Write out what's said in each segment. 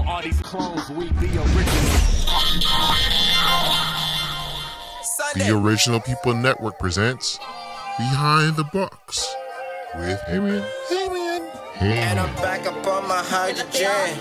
All these clones, we the original. The Original People Network presents Behind the Box with Hamian. And I'm back up on my hydrogen.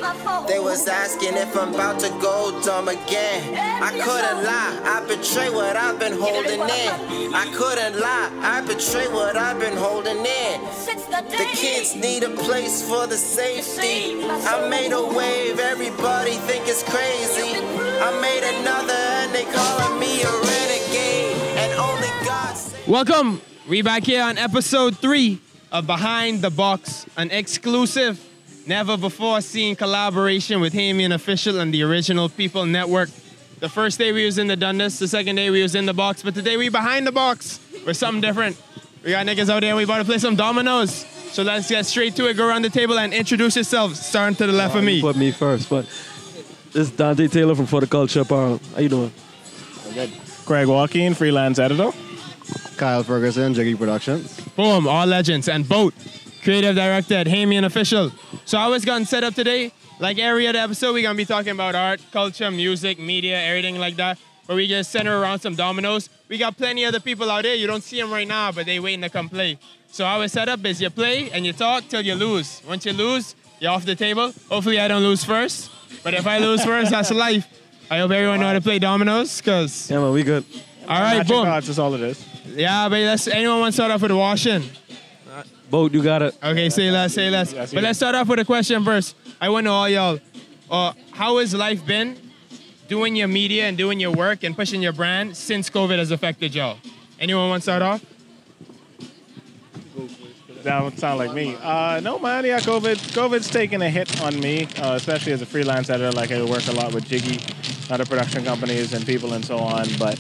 They was asking if I'm about to go dumb again. I couldn't lie, I betray what I've been holding in. I couldn't lie, I betray what I've been holding in. The kids need a place for the safety. I made a wave, everybody think it's crazy. I made another and they calling me a renegade. And only God. Welcome, we back here on episode 3 of Behind the Box, an exclusive, never before seen collaboration with Hamian Official and the Original People Network. The first day we was in the Dundas, the second day we was in the box, but today we behind the box with something different. We got niggas out there, we about to play some dominoes. So let's get straight to it, go around the table and introduce yourselves, starting to the left of me. You put me first, but this is Dante Taylor from For the Culture Apparel. How you doing? Good. Craig Joaquin, freelance editor. Kyle Ferguson, Jiggy Productions. Boom, all legends. And Boat, creative director at Hamian Official. So I was going to set up today, like every other episode, we're going to be talking about art, culture, music, media, everything like that. But we just center around some dominoes. We got plenty of other people out there. You don't see them right now, but they waiting to come play. So our setup is you play and you talk till you lose. Once you lose, you're off the table. Hopefully I don't lose first. But if I lose first, that's life. I hope everyone know how to play dominoes, because... Yeah, man, we good. All right, boom. That's all it is. Yeah, but anyone want to start off with the washing? Boat, you got it. Okay, say less. Yes, But let's start off with a question first. I want to know all y'all, how has life been doing your media and doing your work and pushing your brand since COVID has affected y'all? Anyone want to start off? That would sound like me. No, man, yeah, COVID's taken a hit on me, especially as a freelance editor. Like, I work a lot with Jiggy, other production companies and people and so on. But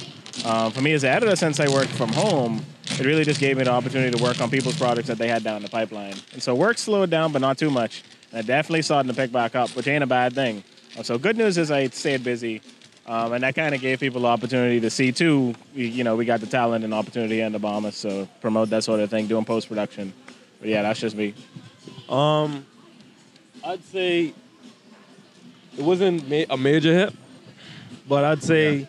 for me as an editor, since I worked from home, it really just gave me the opportunity to work on people's projects that they had down the pipeline. And so work slowed down, but not too much. And I definitely started to pick back up, which ain't a bad thing. So good news is I stayed busy. And that kind of gave people the opportunity to see, too, we got the talent and opportunity and the Bahamas, so promote that sort of thing, doing post-production. But yeah, that's just me. I'd say it wasn't a major hit, but I'd say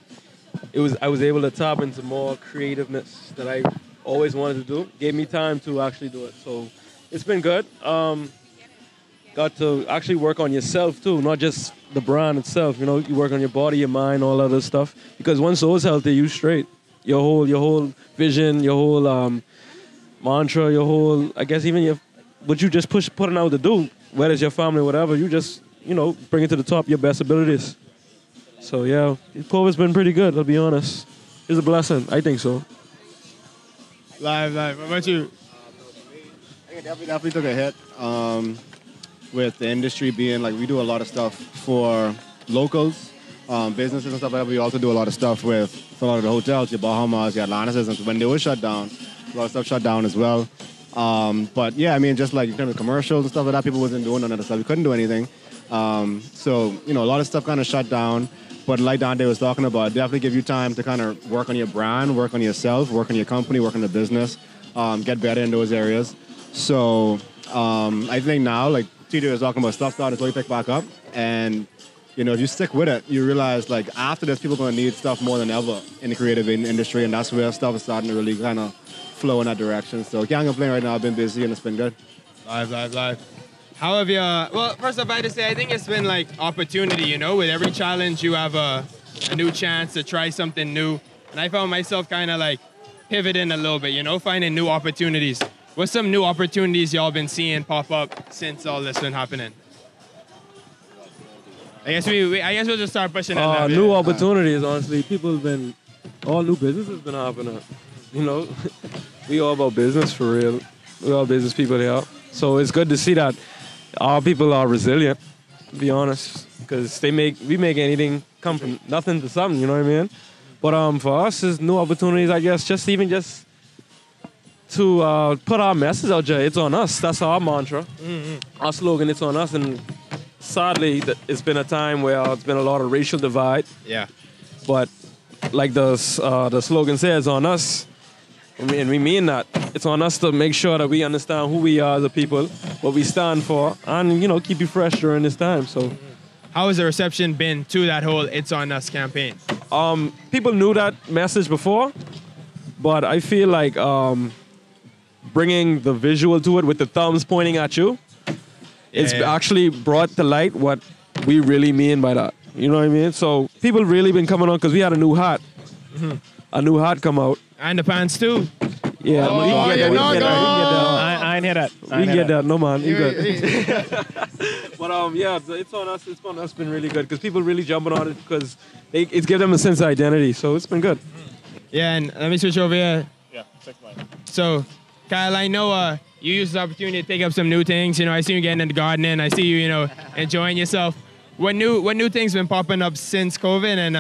I was able to tap into more creativeness that I always wanted to do. Gave me time to actually do it. So it's been good. Got to actually work on yourself too, not just the brand itself. You know, you work on your body, your mind, all other stuff. Because once those healthy, you straight. Your whole vision, your whole mantra, your whole, I guess even what you just putting out to do, whether it's your family, whatever, you just, bring it to the top, your best abilities. So yeah, COVID's been pretty good, I'll be honest. It's a blessing, I think so. Live. What about you? I think it definitely took a hit with the industry being, like, we do a lot of stuff for locals, businesses and stuff like that. We also do a lot of stuff with a lot of the hotels, your Bahamas, your Atlantis, and when they were shut down, a lot of stuff shut down as well. But yeah, I mean, just like in terms of commercials and stuff like that, people wasn't doing none of that stuff. We couldn't do anything. So, a lot of stuff kind of shut down. But like Dante was talking about, definitely give you time to kind of work on your brand, work on yourself, work on your company, work on the business, get better in those areas. So I think now, like TJ was talking about, stuff starting to slowly pick back up. And, if you stick with it, you realize, like, after this, people are going to need stuff more than ever in the creative industry. And that's where stuff is starting to really kind of flow in that direction. So can't complain right now. I've been busy and it's been good. Live. How have you, well, first off, I had to say, I think it's been like opportunity, with every challenge you have a new chance to try something new. And I found myself kind of like pivoting a little bit, finding new opportunities. What's some new opportunities y'all been seeing pop up since all this been happening? I guess we'll just start pushing it. New opportunities, honestly. All new businesses been happening. We all about business for real. We all business people here. So it's good to see that our people are resilient, to be honest. Because we make anything come from nothing to something, you know what I mean? But for us, it's new opportunities, I guess, just to put our message out there. It's on us. That's our mantra. Mm-hmm. Our slogan, it's on us. And sadly, it's been a time where it's been a lot of racial divide. Yeah. But like the slogan says, on us, and we mean that. It's on us to make sure that we understand who we are as a people, what we stand for, and, keep you fresh during this time. So how has the reception been to that whole It's On Us campaign? People knew that message before, but I feel like bringing the visual to it with the thumbs pointing at you, it's actually brought to light what we really mean by that. You know what I mean? So people really been coming on because we had a new hat. A new hat come out. And the pants too. Yeah, Oh, we can get that. We can get that. We can get that. I ain't hear that. We can get that. No, man. You good. But yeah, It's On Us. It's On Us been really good because people really jumping on it because it's given them a sense of identity. So it's been good. Yeah, and let me switch over here. Yeah, 6 months. So, Kyle, I know you use this opportunity to take up some new things. You know, I see you getting into gardening. I see you, enjoying yourself. What new things been popping up since COVID, and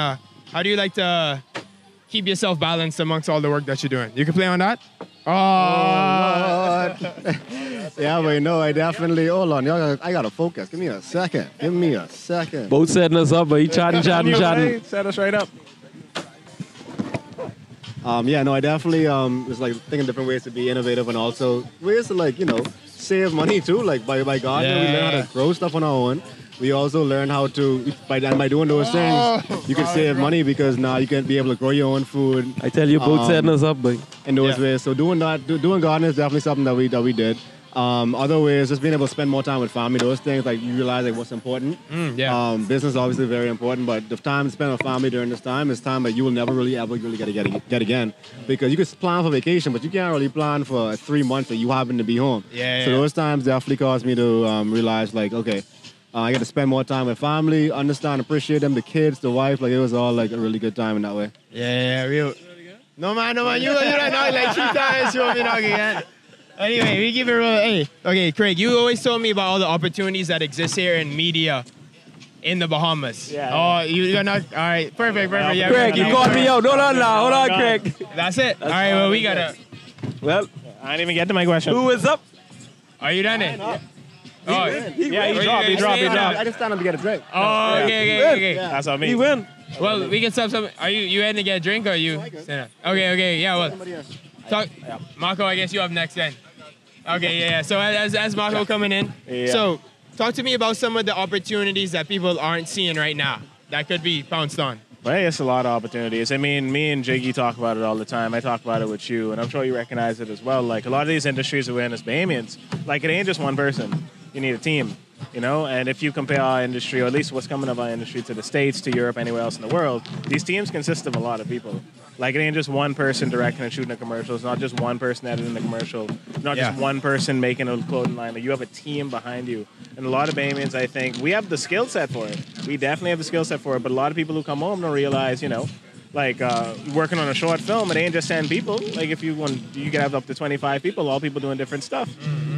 how do you like to keep yourself balanced amongst all the work that you're doing? You can play on that? Oh. Yeah, but no, I definitely. Hold on, y'all. I gotta focus. Give me a second. Both setting us up, but he chatting. Set us right up. Yeah, no, I definitely was like thinking different ways to be innovative and also ways to save money too. Like by gardening, we learn how to grow stuff on our own. We also learn how to by doing those things, you can save money because now you can be able to grow your own food. I tell you, both setting us up, but in those ways. So doing gardening is definitely something that we did. Other ways, just being able to spend more time with family, those things, like you realize what's important. Business is obviously very important, but the time spent with family during this time is time that you will never really ever really get again. Because you can plan for vacation, but you can't really plan for 3 months that you happen to be home. So those times definitely caused me to realize okay, I got to spend more time with family, understand, appreciate them, the kids, the wife. Like it was all like a really good time in that way. Yeah, real. No man, you don't know like 3 times. You want me knocking again. Anyway, we keep it real. Hey, okay, Craig, you always told me about all the opportunities that exist here in media in the Bahamas. Yeah. Oh, you're not. All right, perfect. Yeah, Craig, you called me out. Hold on, Craig. That's it. All right, well, we gotta. Well, I didn't even get to my question. who is up? Are you done it? Yeah, he dropped. I just stand up to get a drink. Oh, okay. That's what I mean. He win. Well, we can stop some. Are you heading to get a drink or you? Okay. Yeah, well. Talk, Marco, I guess you up next then. Okay, yeah. So as Marco coming in, so talk to me about some of the opportunities that people aren't seeing right now that could be pounced on. Well, it's a lot of opportunities. I mean, me and Jiggy talk about it all the time. I talk about it with you, and I'm sure you recognize it as well. Like a lot of these industries that we're in as Bahamians, like it ain't just one person. You need a team, And if you compare our industry, or at least what's coming of our industry, to the States, to Europe, anywhere else in the world, these teams consist of a lot of people. Like it ain't just one person directing and shooting a commercial. It's not just one person editing the commercial. It's not just one person making a clothing line. Like you have a team behind you. And a lot of Bahamians, I think, we have the skill set for it. We definitely have the skill set for it. But a lot of people who come home don't realize, working on a short film, it ain't just 10 people. Like if you could have up to 25 people, all people doing different stuff.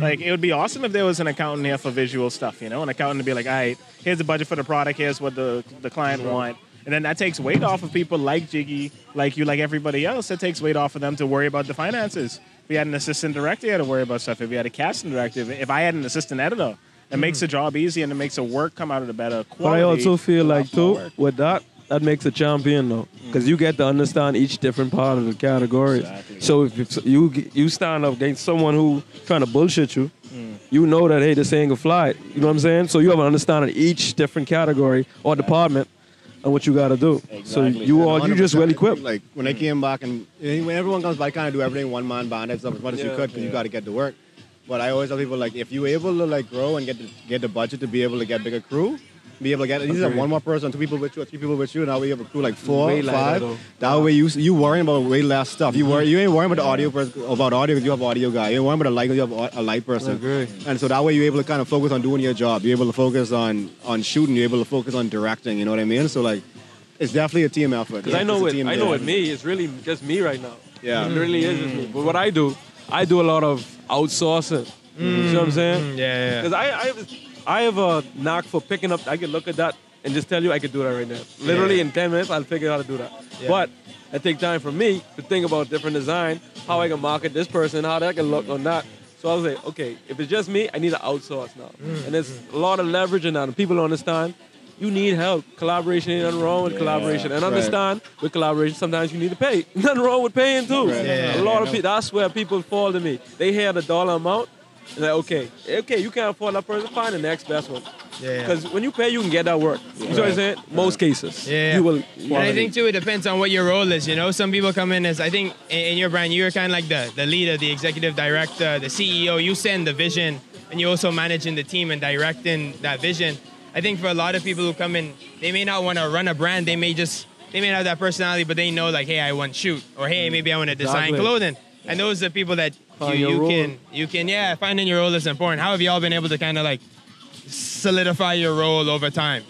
Like it would be awesome if there was an accountant here for visual stuff, an accountant to be like, all right, here's the budget for the product, here's what the client want. And then that takes weight off of people like Jiggy, like you, like everybody else. It takes weight off of them to worry about the finances. If we had an assistant director, you had to worry about stuff. If we had a casting director, if I had an assistant editor, it makes the job easy and it makes the work come out of the better quality. But I also feel like, too, with that makes a champion, though. Because you get to understand each different part of the category. Exactly. So if you stand up against someone who trying to bullshit you, you know that, hey, this ain't gonna fly. You know what I'm saying? So you have an understanding of each different category or department and what you got to do. Exactly. So you just well equipped. Like when I came back and when everyone comes back, I kind of do everything one-man band and stuff as much as you could because you got to get to work. But I always tell people, like, if you're able to grow and get the budget to be able to get bigger crew, be able to get these are one more person, 2 people with you, or 3 people with you. Now we have a crew like 4, 5. That way you worrying about way less stuff. You ain't worrying about the audio because you have audio guy. You ain't worrying about the light because you have a light person. And so that way you're able to kind of focus on doing your job. You're able to focus on shooting. You're able to focus on directing. You know what I mean? So like, it's definitely a team effort. Because I know with me, it's really just me right now. Yeah, it really is just me. But what I do a lot of outsourcing. You know what I'm saying? Yeah. Because I have a knack for picking up. I can look at that and just tell you I can do that right now. Literally in 10 minutes, I'll figure out how to do that. Yeah. But it takes time for me to think about different design, how I can market this person, how that can look on that. So I was like, okay, if it's just me, I need to outsource now. And there's a lot of leverage in that. And people don't understand. You need help. Collaboration ain't nothing wrong with collaboration. And understand, with collaboration, sometimes you need to pay. Nothing wrong with paying too. A lot of people, that's where people fall to me. They hear the dollar amount, and they're like, okay, you can't afford that person, find the next best one. Yeah. Because when you pay, you can get that work. You know what I'm saying? Most cases. Yeah. You will. And I think too, it depends on what your role is. You know, some people come in as, I think in your brand, you're kind of like the leader, the executive director, the CEO. You send the vision, and you also managing the team and directing that vision. I think for a lot of people who come in, they may not want to run a brand. They may not have that personality, but they know like, hey, I want to shoot, or hey, maybe I want to design Exactly. clothing. And those are the people that Find you your role. can finding your role is important. How have y'all been able to kind of like solidify your role over time?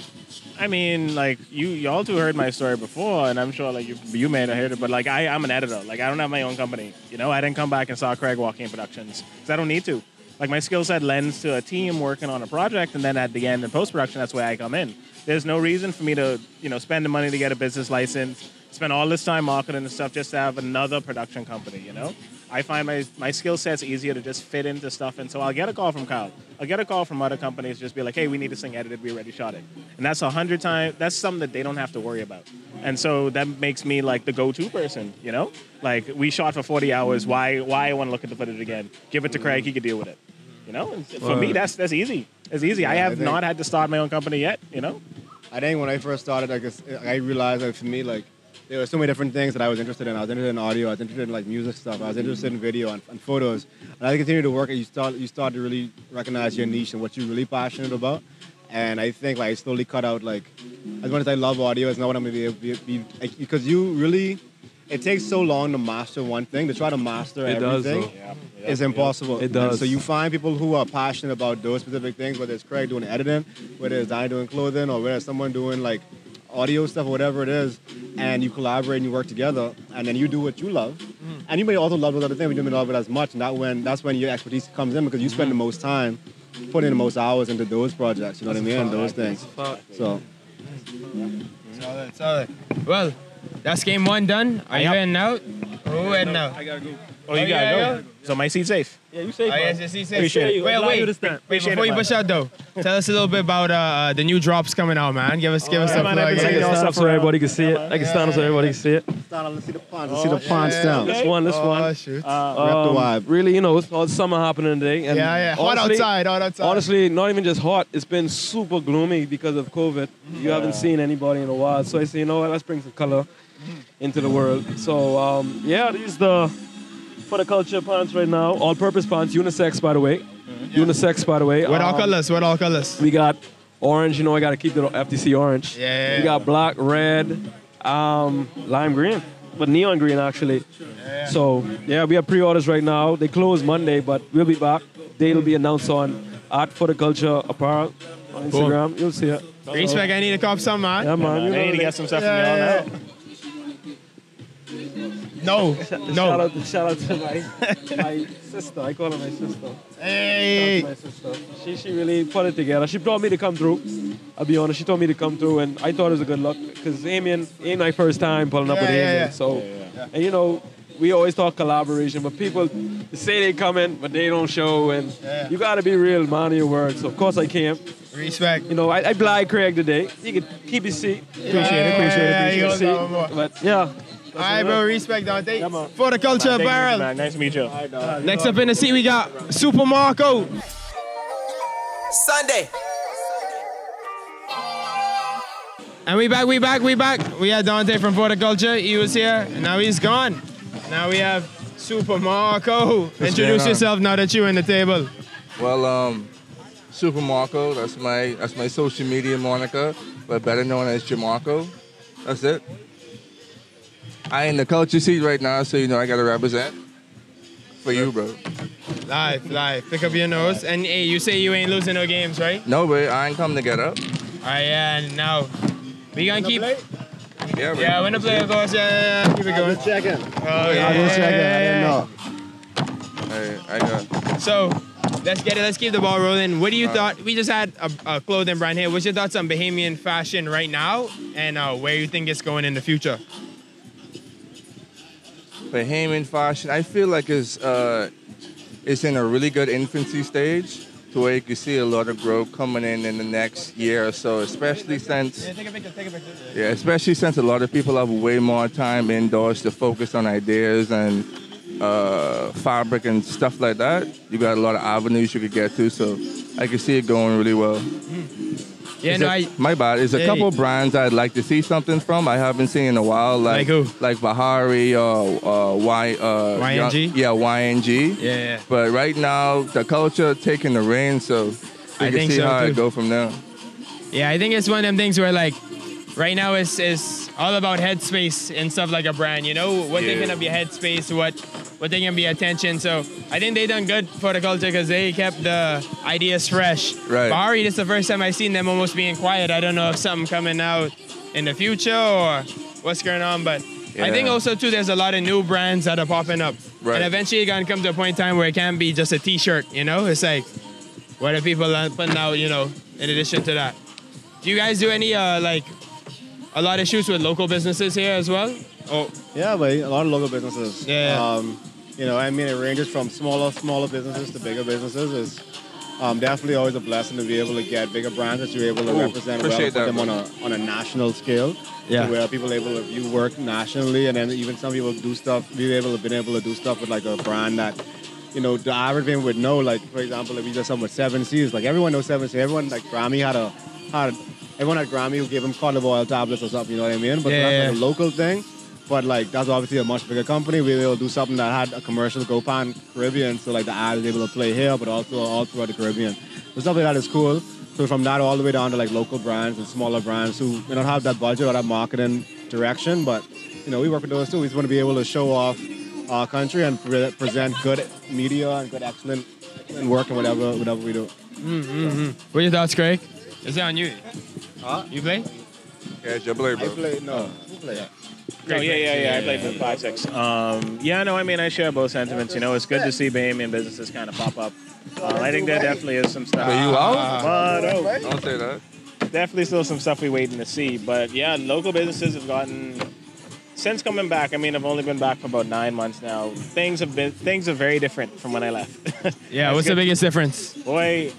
I mean, like y'all two heard my story before, and I'm sure like you may have heard it, but like I'm an editor. Like I don't have my own company. You know, I didn't come back and saw Craig walking in productions because I don't need to. Like my skill set lends to a team working on a project, and then at the end in post production, that's where I come in. There's no reason for me to spend the money to get a business license, spend all this time marketing and stuff just to have another production company. You know, I find my skill set's easier to just fit into stuff, and so I'll get a call from Kyle. I'll get a call from other companies, just be like, hey, we need this thing edited, we already shot it, and that's 100 times. That's something that they don't have to worry about, and so that makes me like the go-to person. You know, like we shot for 40 hours. Why I want to look at the footage again? Give it to Craig, he could deal with it. You know, and for me that's easy. It's easy. I have not had to start my own company yet. You know. I think when I first started, I realized that for me, like, there were so many different things that I was interested in. I was interested in audio. I was interested in like music stuff. I was interested in video and photos. And as I continue to work, you start to really recognize your niche and what you're really passionate about. And I think like I slowly cut out like, as much as I love audio, it's not what I'm gonna be because you really. It takes so long to master one thing. To try to master everything is impossible. It does. And so you find people who are passionate about those specific things, whether it's Craig doing editing, whether it's I doing clothing, or whether it's someone doing like audio stuff or whatever it is, and you collaborate and you work together, and then you do what you love. And you may also love those other things, but you may not love it as much, and that's when your expertise comes in because you spend the most time putting the most hours into those projects, you know what I mean, and those things. So. Solid. Well, that's game one done. Are you heading out? Who heading out? I gotta go. Oh, you gotta go. So my seat's safe. Yeah, you safe. Oh, yes, yes, he said. Appreciate it. Wait, before you push out though, tell us a little bit about the new drops coming out, man. Give us a man, plug. I've been I saying can y'all stand stuff up so around. everybody can see it. I can stand up so everybody can see it. Let's see the pants. Let's see the pants down. This one. Oh, shoot. Rep the vibe. Really, it's all summer happening today. And Yeah. Hot honestly- outside. Honestly, not even just hot. It's been super gloomy because of COVID. You haven't seen anybody in a while. So I say, you know what? Let's bring some color into the world. So, these the For the Culture pants right now. All-purpose pants. Unisex, by the way. Unisex, by the way. What all colors? What all colors? We got orange. I got to keep the FTC orange. Yeah. We got black, red, lime green. But neon green, actually. Yeah. So, we have pre-orders right now. They close Monday, but we'll be back. Date will be announced on For the Culture Apparel on Instagram. You'll see it. Respect, I need to cop some, man. Yeah, man. I need to get some stuff from y'all now. No. Shout out to my sister. I call her my sister. Hey. Shout out to my sister. She really put it together. She told me to come through. I'll be honest. She told me to come through, and I thought it was a good look because Amian ain't my first time pulling up with Amian. Yeah. So, and we always talk collaboration, but people say they come in, but they don't show, and you got to be real, man, of your word. So of course I came. Respect. I blind Craig today. He could keep his seat. Appreciate Keep his seat. But yeah. All right, bro. Respect, Dante. man. For the Culture Thank you, Apparel. man. Nice to meet you. Next up in the seat, we got Super Marco. Sunday. And we back. We had Dante from For the Culture. He was here, and now he's gone. Now we have Super Marco. Introduce yourself now that you're in the table. Well, Super Marco, that's my social media moniker, but better known as Jamarco. That's it. I in the culture seat right now, so I gotta represent for you, bro. Live. Pick up your nose. And hey, you say you ain't losing no games, right? No, but I ain't come to get up. All right, and now we gonna keep. Yeah, bro. Yeah, when the player goes, yeah, keep it going. Check in. Oh yeah. I didn't check it. I didn't know. Hey, I got. So let's get it. Let's keep the ball rolling. What do you thought? We just had a clothing brand here. What's your thoughts on Bahamian fashion right now, and where you think it's going in the future? Bahamian fashion, I feel like it's in a really good infancy stage to where you can see a lot of growth coming in the next year or so, especially since Take a picture. especially since a lot of people have way more time indoors to focus on ideas and fabric and stuff like that. You got a lot of avenues you could get to, so I can see it going really well. Yeah, My bad. There's a couple brands I'd like to see something from. I haven't seen in a while. Like who? Like Bahari or YNG? YNG. Yeah. But right now, the culture taking the reign, so I can think see so how too. it go from there. Yeah, I think it's one of them things where like right now it's all about headspace and stuff like a brand, you know? What they can be headspace, what they can be attention. So I think they done good for the culture because they kept the ideas fresh. Right. Bahari, this is the first time I've seen them almost being quiet. I don't know if something coming out in the future or what's going on, but I think also too there's a lot of new brands that are popping up. Right. And eventually you're gonna come to a point in time where it can't be just a t-shirt, you know? It's like what are people putting out, you know, in addition to that. Do you guys do any like a lot of shoots with local businesses here as well? Oh, Yeah, but a lot of local businesses. Yeah. You know, I mean, it ranges from smaller businesses to bigger businesses. It's definitely always a blessing to be able to get bigger brands that you're able to represent well, appreciate put that, them on a national scale. Yeah. To where people are able to view work nationally, and then even some people do stuff. Been able to do stuff with like a brand that, you know, the average man would know. Like for example, if we did something with 7Cs, like everyone knows 7C. Everyone like Grammy everyone had Grammy who gave him cod oil tablets or something. You know what I mean? But that's like a local thing. But like that's obviously a much bigger company. We were able to do something that had a commercial go pan Caribbean, so like the ad is able to play here, but also all throughout the Caribbean. So stuff like that is cool. So from that all the way down to like local brands and smaller brands who may not have that budget or that marketing direction, but you know we work with those too. We just want to be able to show off our country and present good media and good excellent work and whatever we do. what are your thoughts, Craig? Is it on you? Huh? You play? Yeah, you play, bro. I play no. Who play that? No, yeah. I played with 5-6. Yeah, no, I mean, I share both sentiments. You know, it's good to see Bahamian businesses kind of pop up. I think there definitely is some stuff. Are you out? Don't say that. Definitely still some stuff we're waiting to see. But yeah, local businesses have gotten, since coming back, I mean, I've only been back for about 9 months now. Things are very different from when I left. Yeah, what's the biggest difference? Boy,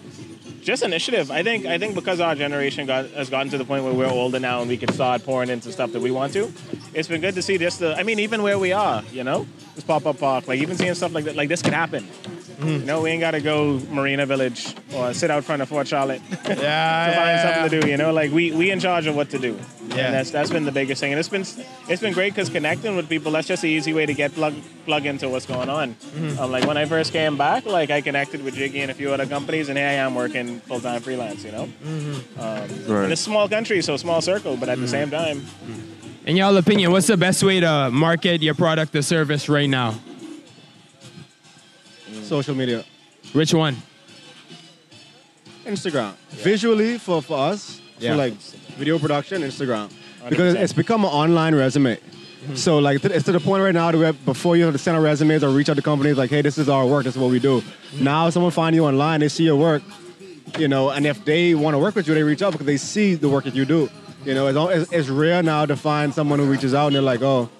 just initiative. I think because our generation has gotten to the point where we're older now and we can start pouring into stuff that we want to. It's been good to see even where we are, you know, this pop-up park, like even seeing stuff like that, like this could happen. You know, we ain't got to go Marina Village or sit out front of Fort Charlotte to find something to do. You know, like we in charge of what to do. Yeah. And that's been the biggest thing. And it's been great because connecting with people, that's just the easy way to get plug into what's going on. Like when I first came back, like I connected with Jiggy and a few other companies, and here I am working full-time freelance. You know, and it's a small country, so small circle, but at the same time. In y'all opinion, what's the best way to market your product or service right now? Social media. Which one? Instagram. Visually for us, so like video production, Instagram. Because 100%. it's become an online resume. So like it's to the point right now to where before you have to send out resumes or reach out to companies like, hey, this is our work, this is what we do. Now someone find you online, they see your work, you know, and if they want to work with you, they reach out because they see the work that you do. You know, it's rare now to find someone who reaches out and they're like, oh,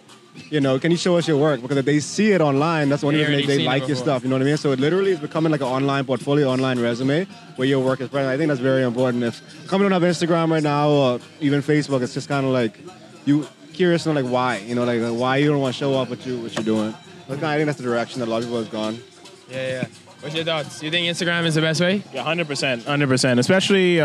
you know, can you show us your work? Because if they see it online, that's one reason they like your stuff. You know what I mean? So it literally is becoming like an online portfolio, online resume where your work is present. I think that's very important. If company don't have Instagram right now or even Facebook, it's just kind of like you curious to know like why. You know, like why you don't want to show off what you're doing. I think that's the direction that a lot of people have gone. Yeah. What's your thoughts? You think Instagram is the best way? Yeah, 100%. Especially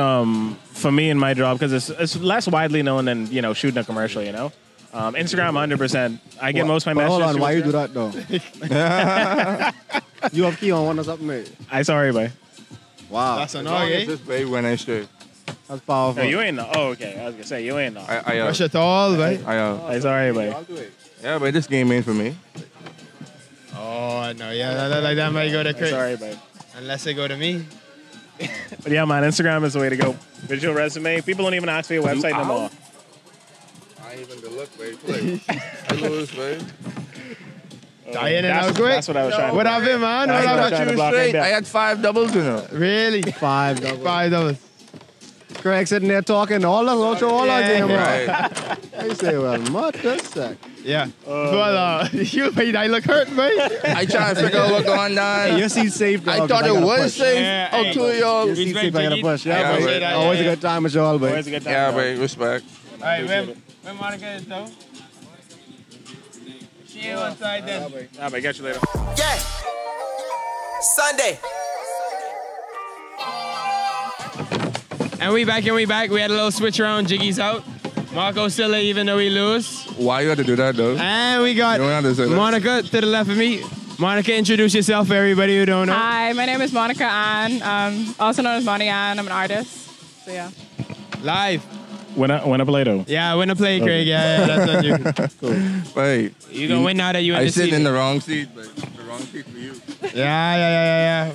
for me in my job because it's less widely known than, you know, shooting a commercial, you know? Instagram, 100%. I get most of my messages. Hold on, why you do that though? You have key on one or something, mate? I sorry, boy. Wow. That's an okay. This way when I straight. That's powerful. No, you ain't know. Oh, okay. I was gonna say you ain't know. Rush it all, right? I sorry, boy. Yeah, but this game ain't for me. Oh, no, yeah, like that might go to Chris. Sorry, boy. Unless they go to me. But yeah, man, Instagram is the way to go. Visual resume. People don't even ask for your website no more. I ain't even good look, babe. I lose, babe. Dying and out quick. That's what I was trying to What do. have been, man? That's What what I was have trying to you block straight? right I had 5 doubles, you know. Really? 5 doubles. 5 doubles. Craig sitting there talking all our game, bro. Right. I say, well, what the sec? Yeah. Well, you made I look hurt, mate. I trying to figure out what's going on. Your seat's safe, dog. I thought it was safe. Yeah, Oh, hey. two of y'all. Your seat's safe, I gotta push. Yeah, Yeah, right. boy. Always a good time with y'all, boy. Always a good time. Yeah, dog. babe. Respect. All right, when Monica is though? She ain't one side then. Nah, but catch you later. Yeah. Sunday. And we back. We had a little switch around. Jiggy's out. Marco's still there even though we lose. Why you had to do that, though? And we got You don't have to say that. Monica to the left of me. Monica, introduce yourself for everybody who don't know. Hi, my name is Monica Ann, also known as Monty Ann. I'm an artist. So yeah. Live. Win a Play-Doh. Yeah, win a play, Craig. Yeah, that's on you. Wait. You gonna win now that you in I the sit seat. in the wrong seat, but the wrong seat for you. Yeah.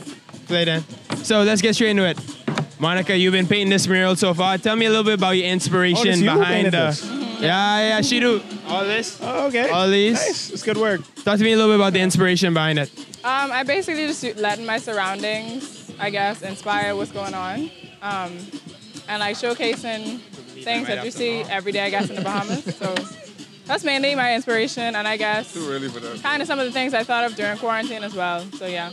Play then. So let's get straight into it. Monica, you've been painting this mural so far. Tell me a little bit about your inspiration this you who behind painted this? Yeah, she do. All this. Oh, okay. All these. Nice. It's good work. Talk to me a little bit about the inspiration behind it. I basically just letting my surroundings, I guess, inspire what's going on, and like showcasing things that you see every day, I guess, in the Bahamas. So that's mainly my inspiration, and I guess Too early for that. kind of some of the things I thought of during quarantine as well. So yeah.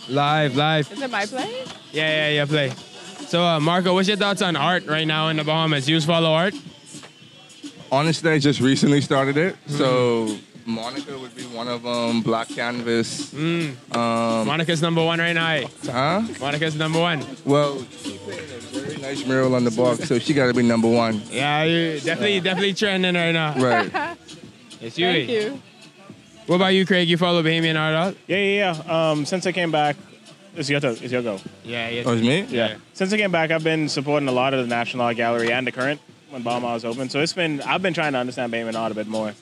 Live. Is it my play? Yeah, play. So, Marco, what's your thoughts on art right now in the Bahamas? You follow art? Honestly, I just recently started it, so Monica would be one of them. Black Canvas. Monica's number one right now. Huh? Monica's number one. Well, she painted a very nice mural on the box, so she got to be number one. Yeah, you definitely trending right now. Right. It's you. Thank you. What about you, Craig? You follow Bahamian art out? Yeah. Since I came back, it's your go. Yeah. Oh, it's me? Yeah. Since I came back, I've been supporting a lot of the National Art Gallery and the Current when Bahamas was open. So I've been trying to understand Bahamian art a bit more.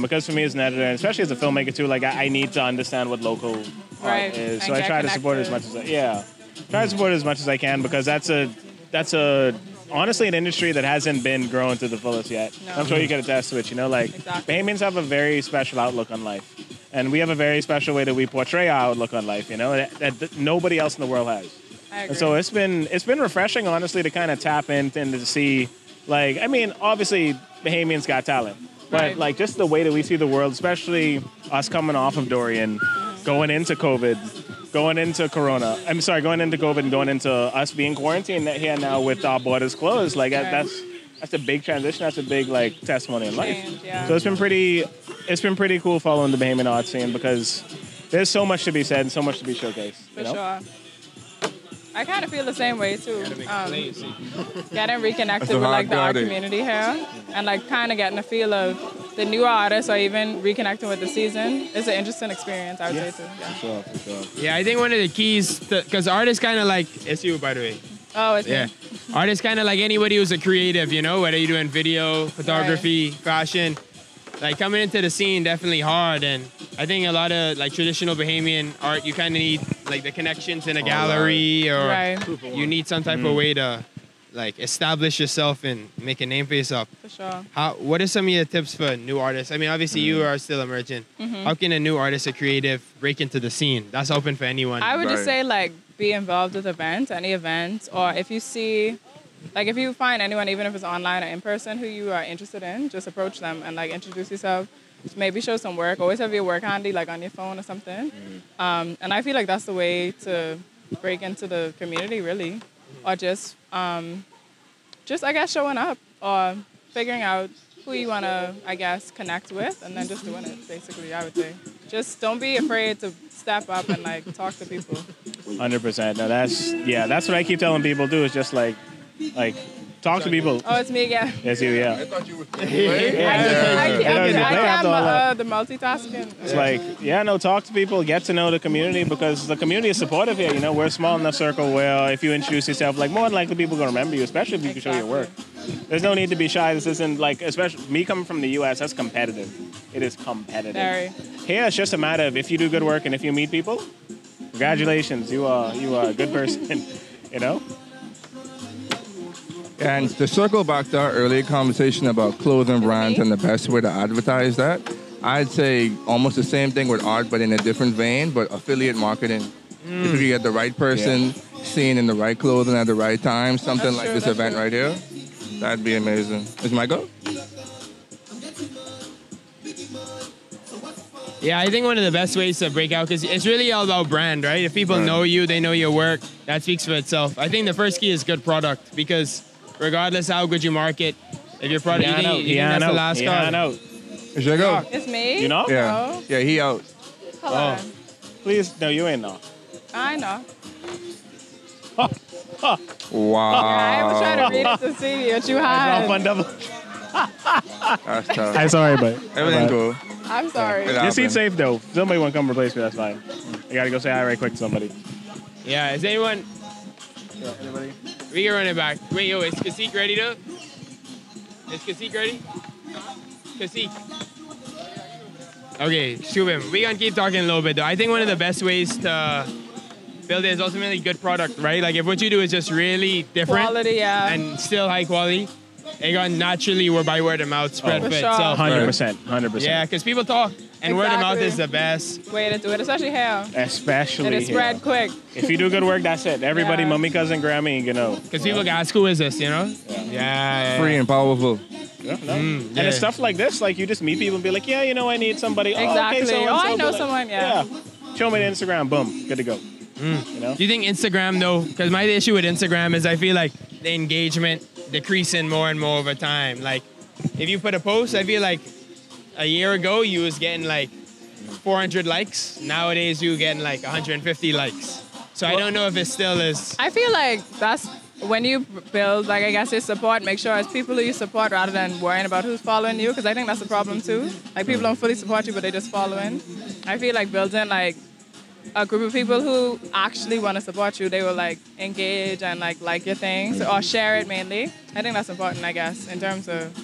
Because for me as an editor, and especially as a filmmaker too, like I need to understand what local Right. art is. And So I get try to support it as much connected. as try to support it as much as I can because that's a honestly an industry that hasn't been grown to the fullest yet. No. I'm sure you can attest to it. Like Exactly. Bahamians have a very special outlook on life. And we have a very special way that we portray our outlook on life, that nobody else in the world has. I agree. And so it's been refreshing, honestly, to kind of tap into and to see, obviously, Bahamians got talent. But, Right. just the way that we see the world, especially us coming off of Dorian, going into COVID, going into Corona. Going into COVID and going into us being quarantined here now with our borders closed. That's a big transition. That's a big, testimony in life. Change, yeah. So it's been pretty cool following the Bahamian art scene because there's so much to be said and so much to be showcased. For sure. I kind of feel the same way too. Getting reconnected That's a with hard the art body. community here, and kind of getting a feel of the newer artists, or even reconnecting with the season. It's an interesting experience, I would say too. Yeah. For sure. Yeah, I think one of the keys, because art is kind of like, it's you, by the way. Oh, it's Yeah. me. Art is kind of like anybody who's a creative, whether you're doing video, photography, fashion. Like coming into the scene, definitely hard. And I think a lot of traditional Bahamian art, you kind of need the connections in a gallery or Right. you need some type of way to establish yourself and make a name for yourself. For sure. What are some of your tips for new artists? I mean, obviously you are still emerging. How can a new artist, a creative, break into the scene? That's open for anyone. I would just Right. say be involved with events, any events, or if you see, if you find anyone, even if it's online or in person, who you are interested in, just approach them and introduce yourself. Just maybe show some work. Always have your work handy, on your phone or something. And I feel like that's the way to break into the community, really, or just I guess showing up or figuring out who you want to, I guess, connect with, and then just doing it. Basically, I would say, just don't be afraid to step up and talk to people. 100%. No, that's what I keep telling people do is just talk to people. Oh, it's me again. Yes, you, yeah. I thought you were I can't the multitasking. It's talk to people, get to know the community because the community is supportive here. We're a small enough circle where if you introduce yourself, more than likely people are going to remember you, especially if you can show your work. There's no need to be shy. This isn't especially me coming from the U.S., that's competitive. It is competitive. Very. Here, it's just a matter of if you do good work and if you meet people, congratulations, you are a good person, And to circle back to our earlier conversation about clothing brands and the best way to advertise that, I'd say almost the same thing with art, but in a different vein, but affiliate marketing. If you get the right person seen in the right clothing at the right time, something like this event right here, that'd be amazing. Is my go? Yeah, I think one of the best ways to break out, because it's really all about brand, right? If people know you, they know your work, that speaks for itself. I think the first key is good product, because regardless how good you market, if your product, you think that's the last card. Is your go? It's me? You know? Yeah. No. Yeah, he out. Hold on. Please, no, you ain't know. I know. Wow. I was trying to read it to see what you had. Fun double. That's tough. I'm sorry, but Everything cool. I'm sorry. It your seat's happened. safe though. If somebody want to come replace me, that's fine. I gotta go say hi right quick to somebody. Yeah, is anyone? Anybody? We can run it back. Wait, yo, is Kasik ready though? Is Kasik ready? Kasik. Okay, Shubham, we gonna keep talking a little bit though. I think one of the best ways to build it is ultimately good product, right? Like if what you do is just really different Quality, yeah. and still high quality, it gonna naturally or by word of mouth spread For for sure. itself. 100%. Yeah, because people talk and word of mouth Exactly. is the best. Way to do it, especially hair. Especially And it here. spread quick. If you do good work, that's it. Everybody, Yeah. mommy, cousin, Grammy, you know. Because people ask, who is this, you know? Yeah. Free and powerful. Yeah, no. yeah. And it's stuff like this, like you just meet people and be like, yeah, you know, I need somebody. Exactly. Oh, okay, so-and-so. Oh, I know Be like, someone, yeah. Show me the Instagram, boom, good to go. You know? Do you think Instagram though? Because my issue with Instagram is I feel like the engagement decreasing more and more over time. Like if you put a post, I feel like a year ago you was getting like 400 likes. Nowadays you getting like 150 likes. So I don't know if it still is. I feel like that's when you build, like, I guess your support, make sure it's people who you support rather than worrying about who's following you, because I think that's the problem too. Like, people don't fully support you, but they just following. I feel like building, like, a group of people who actually want to support you, they will, like, engage and, like your things, or share it mainly. I think that's important, I guess, in terms of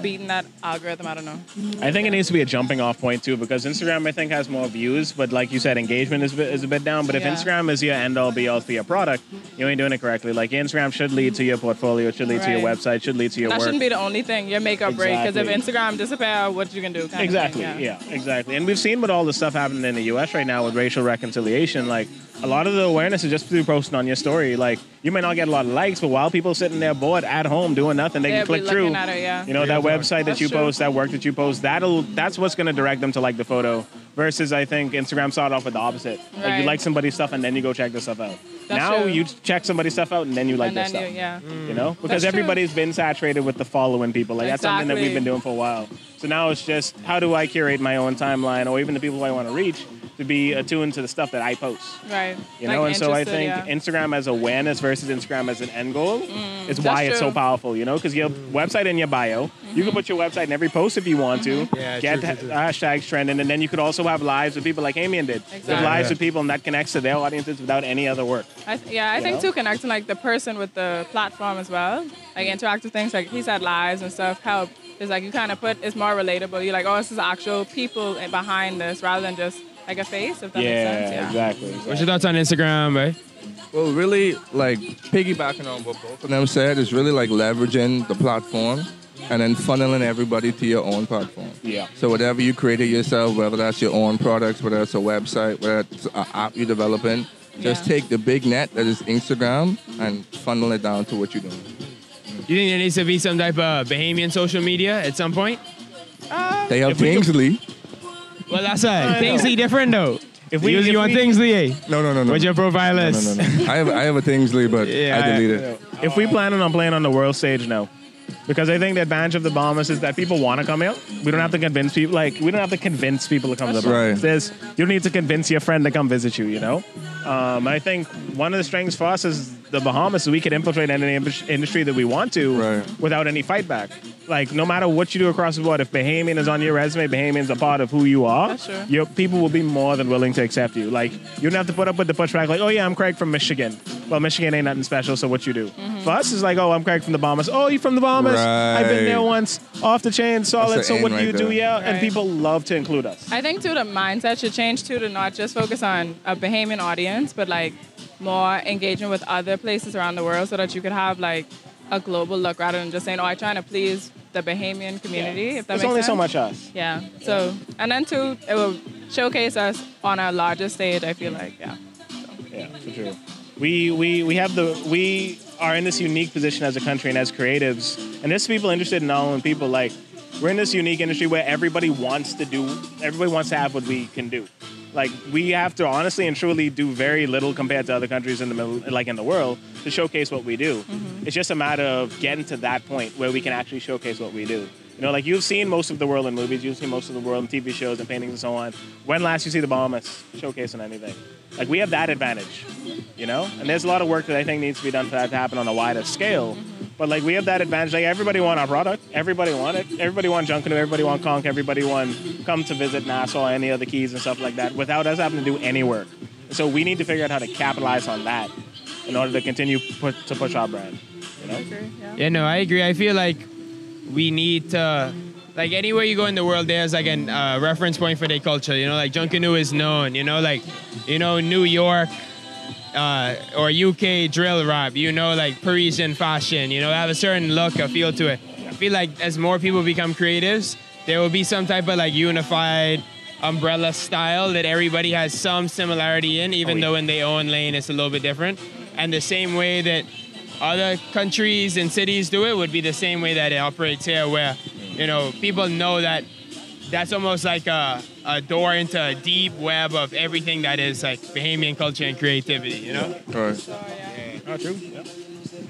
beating that algorithm. I don't know. I think it needs to be a jumping off point too, because Instagram, I think, has more views, but like you said, engagement is a bit down. But if Yeah. Instagram is your end all be all for your product, you ain't doing it correctly. Like Instagram should lead to your portfolio, should lead to your Right. website, should lead to your That work. shouldn't be the only thing, your make or break, because if Exactly. Instagram disappear, what you can do? Kind Exactly. Of thing, Yeah, exactly. And we've seen with all the stuff happening in the U.S. right now with racial reconciliation, like a lot of the awareness is just through posting on your story. Like you may not get a lot of likes, but while people sitting there bored at home doing nothing, they They'll can click be through. looking at it, yeah. You know, that website that That's you true. post, that work that you post, that's what's going to direct them to like the photo. Versus, I think Instagram started off with the opposite. Like you Right. like somebody's stuff and then you go check the stuff out. That's now true. you check somebody's stuff out and then you like and their then stuff. you, yeah. You know, because That's true. everybody's been saturated with the following people. Like that's something that we've Exactly. been doing for a while. So now it's just how do I curate my own timeline or even the people I want to reach to be attuned to the stuff that I post. Right. You Like know, and so I interested, think yeah. Instagram as awareness versus Instagram as an end goal is that's why it's so true. powerful. You know, because your website in your bio, you can put your website in every post if you want to. Yeah, Get true. hashtags trending, and then you could also have lives with people like Amian did. With Exactly. lives with people, and that connects to their audiences without any other work. I think know? too, connecting like the person with the platform as well, like interactive things, like he said lives and stuff help. It's like you kind of it's more relatable. You're like, oh, this is actual people behind this rather than just like a face, if that makes sense. Yeah. exactly. What's your thoughts on Instagram, right? Well, really, like piggybacking on what both of them said, is really like leveraging the platform and then funneling everybody to your own platform. Yeah. So whatever you created yourself, whether that's your own products, whether it's a website, whether it's an app you're developing, just Yeah. take the big net that is Instagram and funnel it down to what you're doing. You think there needs to be some type of Bahamian social media at some point? They have If we could- Kingsley. Well, that's right. Kingsley different though. If we- if you want we- Kingsley, eh? No. What's your profile No, list? no. I have a Kingsley, but Yeah, I deleted it. If we planning on playing on the world stage, no. Because I think the advantage of the Bahamas is that people want to come here. We don't have to convince people. Like we don't have to convince people to come to the Bahamas. Right. There's, you don't need to convince your friend to come visit you. You know. I think one of the strengths for us is the Bahamas. So we could infiltrate any industry that we want to Right. without any fight back. Like no matter what you do across the board, if Bahamian is on your resume, Bahamian's a part of who you are. That's true. Your people will be more than willing to accept you. Like you don't have to put up with the pushback. Like, oh yeah, I'm Craig from Michigan. Well, Michigan ain't nothing special. So what you do? For us, it's like, oh, I'm Craig from the Bahamas. Oh, you from the Bahamas? I've been there Right. once. Off the chain, solid. the So what aim do you right do? there. Yeah, and Right. people love to include us. I think too the mindset should change too to not just focus on a Bahamian audience, but like more engagement with other places around the world, so that you could have like a global look rather than just saying, oh, I'm trying to please the Bahamian community. If that There's makes only sense. so much us. Yeah. So and then too, it will showcase us on a larger stage. I feel like Yeah, for sure. We are in this unique position as a country and as creatives, and there's people interested in all and people like we're in this unique industry where everybody wants to have what we can do. Like we have to honestly and truly do very little compared to other countries in the middle, like in the world, to showcase what we do. It's just a matter of getting to that point where we can actually showcase what we do. You know, like you've seen most of the world in movies, you've seen most of the world in TV shows and paintings and so on. When last you see the Bahamas showcasing anything? Like we have that advantage, you know? And there's a lot of work that I think needs to be done for that to happen on a wider scale. But like we have that advantage. Like everybody want our product. Everybody want it. Everybody want Junkanoo. Everybody want Conch. Everybody want come to visit Nassau, any of the keys and stuff like that without us having to do any work. So we need to figure out how to capitalize on that in order to continue to push our brand. You know? I agree, yeah. Yeah, no, I agree. I feel like we need to, like anywhere you go in the world, there's like a reference point for their culture. You know, like Junkanoo is known. You know, like, you know, New York or UK drill rap. You know, like Parisian fashion. You know, have a certain look, a feel to it. I feel like as more people become creatives, there will be some type of like unified umbrella style that everybody has some similarity in, even though in their own lane it's a little bit different. And the same way that other countries and cities do it would be the same way that it operates here, where, you know, people know that that's almost like a door into a deep web of everything that is like Bahamian culture and creativity, you know? Right. Oh, true. Yeah.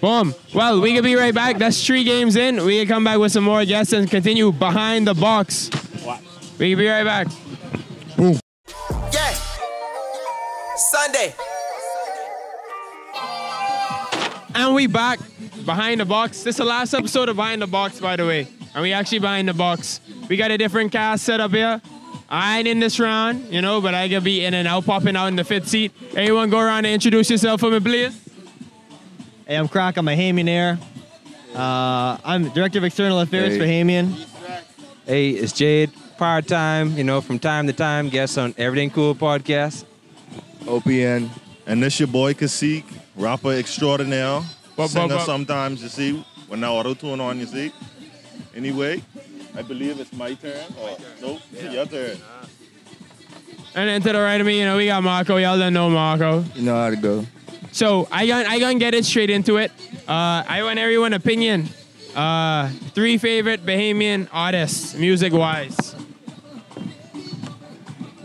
Boom. Well, we can be right back. That's 3 games in. We can come back with some more guests and continue behind the box. What? We can be right back. Yeah. Sunday. And we back behind the box. This is the last episode of Behind the Box, by the way. And we actually behind the box. We got a different cast set up here. I ain't in this round, you know, but I can be in and out, popping out in the 5th seat. Everyone go around and introduce yourself for me, please. Hey, I'm Croc. I'm a Bahamian. I'm Director of External Affairs for Bahamian. Hey, it's Jade. Part-time, you know, from time to time, guest on Everything Cool podcast. OPN. And this your boy, Kasik, rapper extraordinaire. Singer sometimes, you see, when the auto-tune on, you see. Anyway, I believe it's my turn. Or, nope, it's your turn. And then to the right of me, you know, we got Marco. Y'all don't know Marco. You know how to go. So I gonna get it straight into it. I want everyone's opinion. 3 favorite Bahamian artists, music-wise.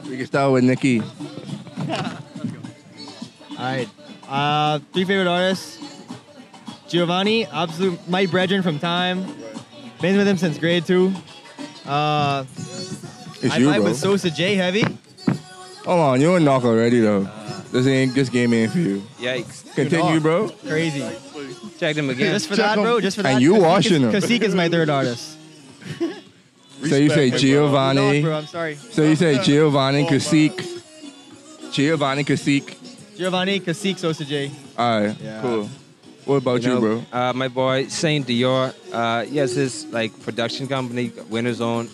We can start with Nikki. All right. 3 favorite artists. Giovanni, absolute my brethren from time. Been with him since grade 2. I vibe with Sosa J heavy. Hold on, you're a knock already though. This game ain't for you. Yikes. Continue, bro. Crazy. Check them again. Just for that, bro. Just for that. And you washing them. Kasik is my 3rd artist. So you say Giovanni. No, bro, I'm sorry. So you say Giovanni, Kasik. Giovanni, Kasik. Giovanni, Kasik, Sosa J. All right, cool. What about you, bro? My boy, Saint Dior. He has his like production company, Winter Zone.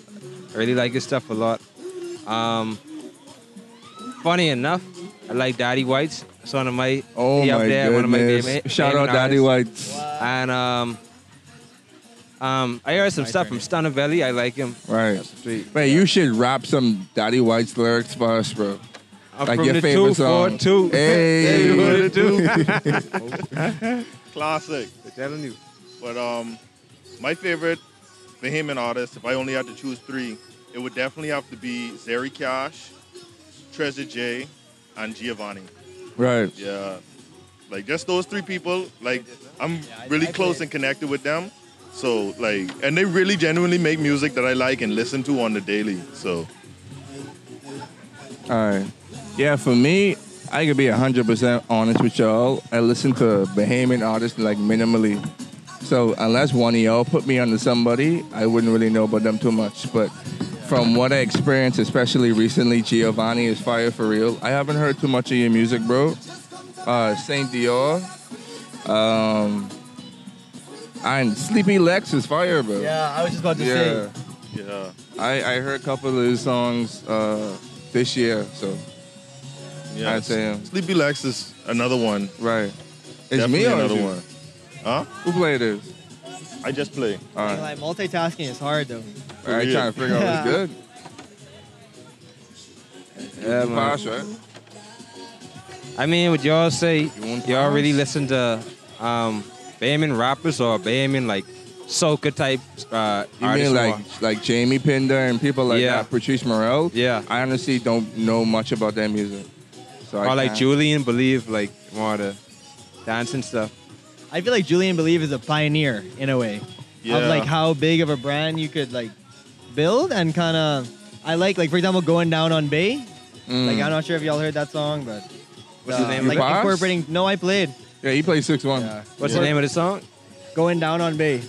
I really like his stuff a lot. Funny enough, I like Daddy Whites. It's one of my one of my favorite. Shout out Daddy Whites. And I heard some stuff from Stunner Belly. I like him. Right. Man, you should rap some Daddy White's lyrics for us, bro. I'm like from your the favorite 2, song. 4, 2. Hey. Classic. I'm telling you. But my favorite Bahamian artist, if I only had to choose 3, it would definitely have to be Zeri Cash, Treasure J, and Giovanni. Right. Yeah. Like just those 3 people, like I'm really close and connected with them. So like, and they really genuinely make music that I like and listen to on the daily. So. All right. Yeah, for me, I could be 100% honest with y'all. I listen to Bahamian artists like minimally. So unless one of y'all put me onto somebody, I wouldn't really know about them too much. But from what I experienced, especially recently, Giovanni is fire for real. I haven't heard too much of your music, bro. Saint Dior. And Sleepy Lex is fire, bro. Yeah, I was just about to say. Yeah. I heard a couple of his songs this year, so yeah, I'd say him. Sleepy Lex is another one. Right. It's Definitely me or another you? one. Huh? Who played this? I just play. All right. Like, multitasking is hard though. All right, trying to figure out what's good. Yeah, man. Pass, right? I mean, would y'all say y'all really listen to Bahamian rappers or Bahamian like soca type You artists? mean like Jamie Pinder and people like Yeah. that, Patrice Morel? Yeah. I honestly don't know much about their music. So Or like Julian Believe, like more of the dancing stuff. I feel like Julian Believe is a pioneer in a way. of like how big of a brand you could like build, and kind of I like for example Going Down on Bay. Like I'm not sure if y'all heard that song, but What's the name? like You passed? incorporating. No, I played Yeah, he played 6-1. What's the name of the song? Going Down on Bay.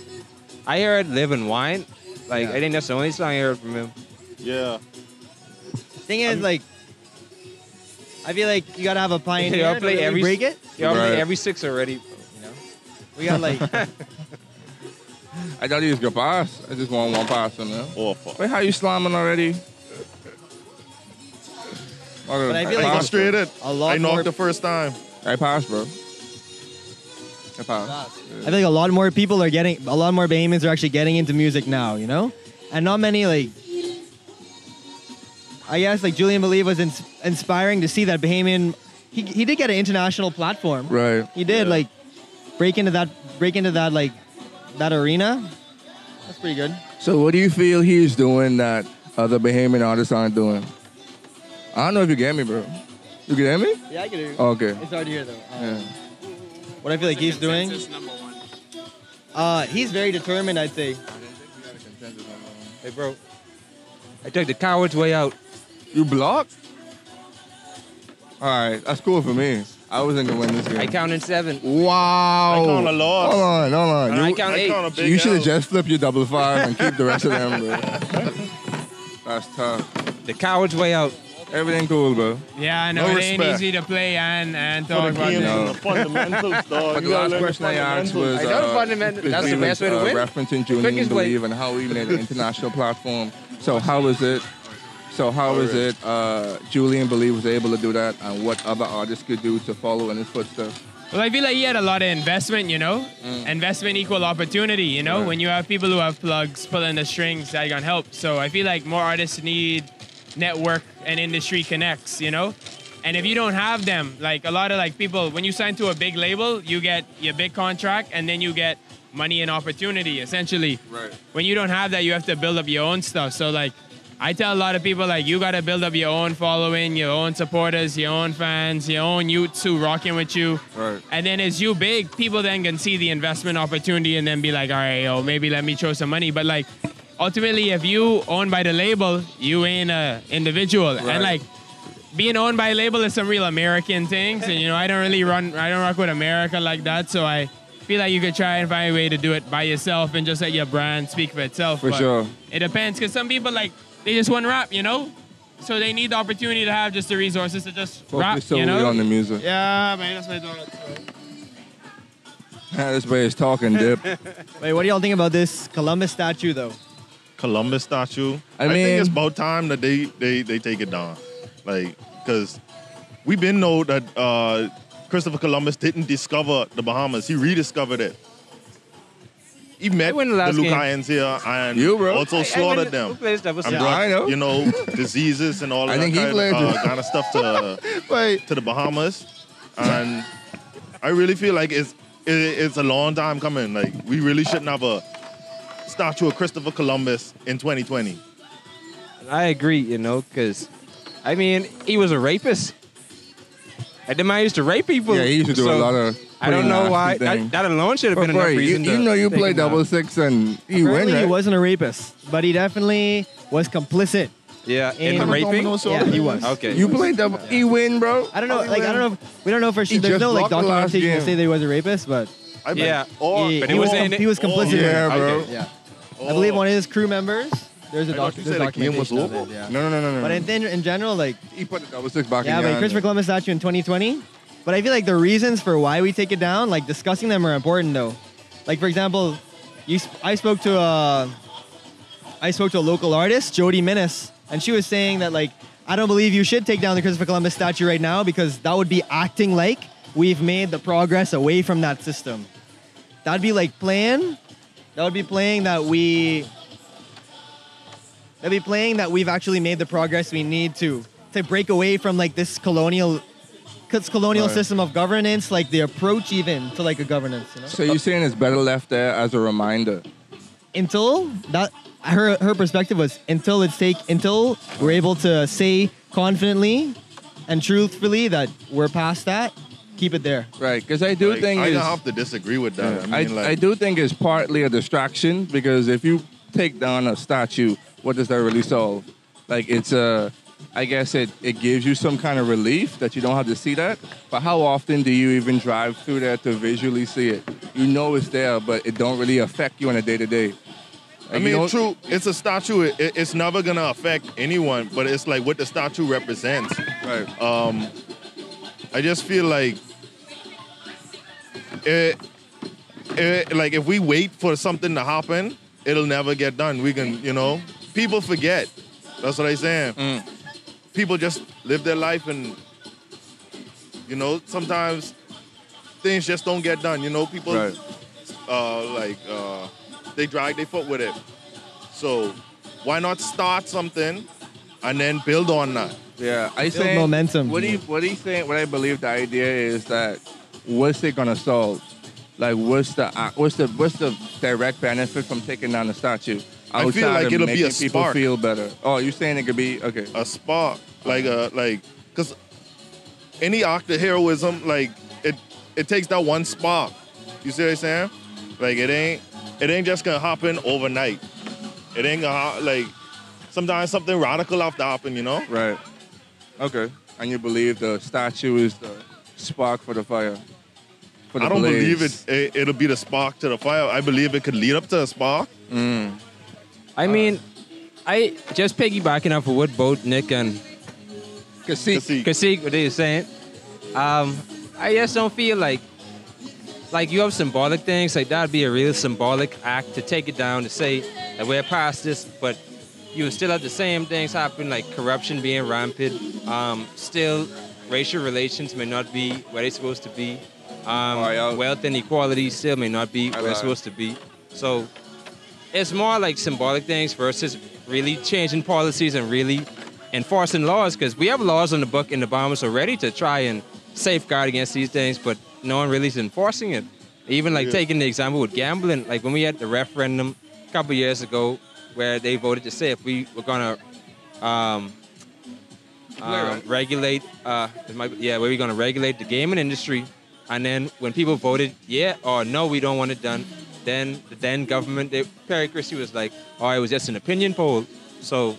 I heard Live and Wine. Like I think that's the only song I heard from him. Yeah. Thing is, like, I feel like you gotta have a pioneer. Y'all to play really every break it. Y'all play Right. every 6 already. You know. We got like I thought he was gonna pass. I just want one pass on there. Oh, fuck. Wait, how you slamming already? But I feel like Frustrated. a lot I knocked more- the first time. I passed, bro. I passed. I feel like a lot more people are getting, a lot more Bahamians are actually getting into music now, you know? And not many, like, I guess, like, Julian Believe was inspiring to see that Bahamian, he did get an international platform. Right. He did, like, break into that, like, that arena. That's pretty good. So what do you feel he's doing that other Bahamian artists aren't doing? I don't know if you get me, bro. You get me? Yeah, I can hear you. Okay. It's hard to hear, though. Yeah. What I feel like he's doing, he's very determined, I'd say. Hey, bro. I took the coward's way out. You blocked? All right, that's cool for me. I wasn't gonna win this game. I counted 7. Wow. I count a loss. Hold on. I You, count 8. count a big you should have L. just flipped your double 5 and keep the rest of them, bro. That's tough. The coward's way out. Everything cool, bro. Yeah, I know No it ain't respect. easy to play and For talk the about games that. and the fundamentals, dog. But You the gotta last learn question I asked fundamentals. was I know the fundamental- that's the best way to win. referencing Julian quickest way. Believe and how he made an international platform. So how is it? Julian Believe was able to do that, and what other artists could do to follow in his footsteps? Well, I feel like he had a lot of investment, you know? Investment equal opportunity, you know? Right. When you have people who have plugs pulling the strings, that can help. So I feel like more artists need network and industry connects, you know? And if you don't have them, like a lot of like people, when you sign to a big label, you get your big contract and then you get money and opportunity, essentially. Right. When you don't have that, you have to build up your own stuff. So like, I tell a lot of people, like, you got to build up your own following, your own supporters, your own fans, your own youths who rocking with you. Right. And then as you big, people then can see the investment opportunity and then be like, all right, yo, maybe let me throw some money. But like, ultimately, if you owned by the label, you ain't a individual. Right. And like, being owned by a label is some real American things. And, you know, I don't rock with America like that. So I feel like you could try and find a way to do it by yourself and just let your brand speak for itself. For But sure. It depends, because some people, like, they just want rap, you know? So they need the opportunity to have just the resources to just rap, Focus solely you know? on the music. Yeah, man, that's my thought. This way is talking, Dip. Wait, what do y'all think about this Columbus statue, though? Columbus statue. I I mean- think it's about time that they take it down. Like, because we've been know that Christopher Columbus didn't discover the Bahamas. He rediscovered it. He met win the the last game. Lucayans here and You, bro. also slaughtered them. Who plays double And six? brought, I know. you know, diseases and all I of think that he played it. kind of stuff to Wait. the Bahamas. And I really feel like it's a long time coming. Like, we really shouldn't have a statue of Christopher Columbus in 2020. I agree, you know, because, I mean, he was a rapist. And the man used to rape people. Yeah, he used to do a So, lot of I don't know pretty why. nasty things. That alone should have been enough Right, reason you to know you take play him down. double 6 and you win, Apparently, right? he wasn't a rapist, but he definitely was complicit. Yeah, in the In- raping? Yeah, he was. Okay. You play double. He win, bro. I don't know. How he Like, win? I don't know. We don't know for He sure. There's just no like blocked the last documentation to game. say that he was a rapist, but I Yeah. Or, he, but he it was was in- he was complicit. in Yeah, it. bro. Okay. Yeah. I believe one of his crew members. There's a I thought you there's said the game was documentation of over. it, yeah. No. But in general, like, He put the double 6 back yeah, in but your Christopher hand. Columbus statue in 2020. But I feel like the reasons for why we take it down, like discussing them, are important though. Like, for example, I spoke to a local artist, Jody Minnis, and she was saying that, like, I don't believe you should take down the Christopher Columbus statue right now because that would be acting like we've made the progress away from that system. That'd be like playing. That would be playing that we. That'd be playing that we've actually made the progress we need to break away from like this colonial Right. system of governance, like the approach even to like a governance. You know? So you're saying it's better left there as a reminder? Until that, her perspective was until we're able to say confidently and truthfully that we're past that, keep it there. Right, because I do think I it's, have to disagree with that. Yeah, I mean, I do think it's partly a distraction because if you take down a statue, what does that really solve? Like it's I guess it gives you some kind of relief that you don't have to see that. But how often do you even drive through there to visually see it? You know it's there, but it don't really affect you on a day-to-day. I mean, true, it's a statue. It's never going to affect anyone, but it's like what the statue represents. Right. I just feel like like if we wait for something to happen, it'll never get done. We can, people forget. That's what I'm saying. People just live their life and, sometimes things just don't get done. People they drag their foot with it. So why not start something and then build on that? Yeah, Build momentum. What do you think? What I believe the idea is that what's it gonna solve? Like what's the direct benefit from taking down the statue? I feel like it'll be a people spark. Feel better. Oh, you saying it could be okay? A spark, because any act of heroism, like it takes that one spark. You see what I'm saying? Like it ain't just gonna happen overnight. It ain't gonna sometimes something radical have to happen. Right. Okay. And you believe the statue is the spark for the fire? I don't believe it'll be the spark to the fire. I believe it could lead up to a spark. I mean, I just piggybacking off of what both Nick and Kasik what they were saying. I just don't feel like you have symbolic things like that'd be a real symbolic act to take it down to say that we're past this, but you would still have the same things happen like corruption being rampant. Still, racial relations may not be where they're supposed to be. Wealth inequality still may not be where it's supposed to be. So it's more like symbolic things versus really changing policies and really enforcing laws, because we have laws on the book in the Bahamas already to try and safeguard against these things, but no one really is enforcing it. Even taking the example with gambling, like when we had the referendum a couple years ago where they voted to say if we were going to regulate, where we're going to regulate the gaming industry. And then when people voted yeah or no, we don't want it done, then the then government, Perry Christie was like, oh, it was just an opinion poll. So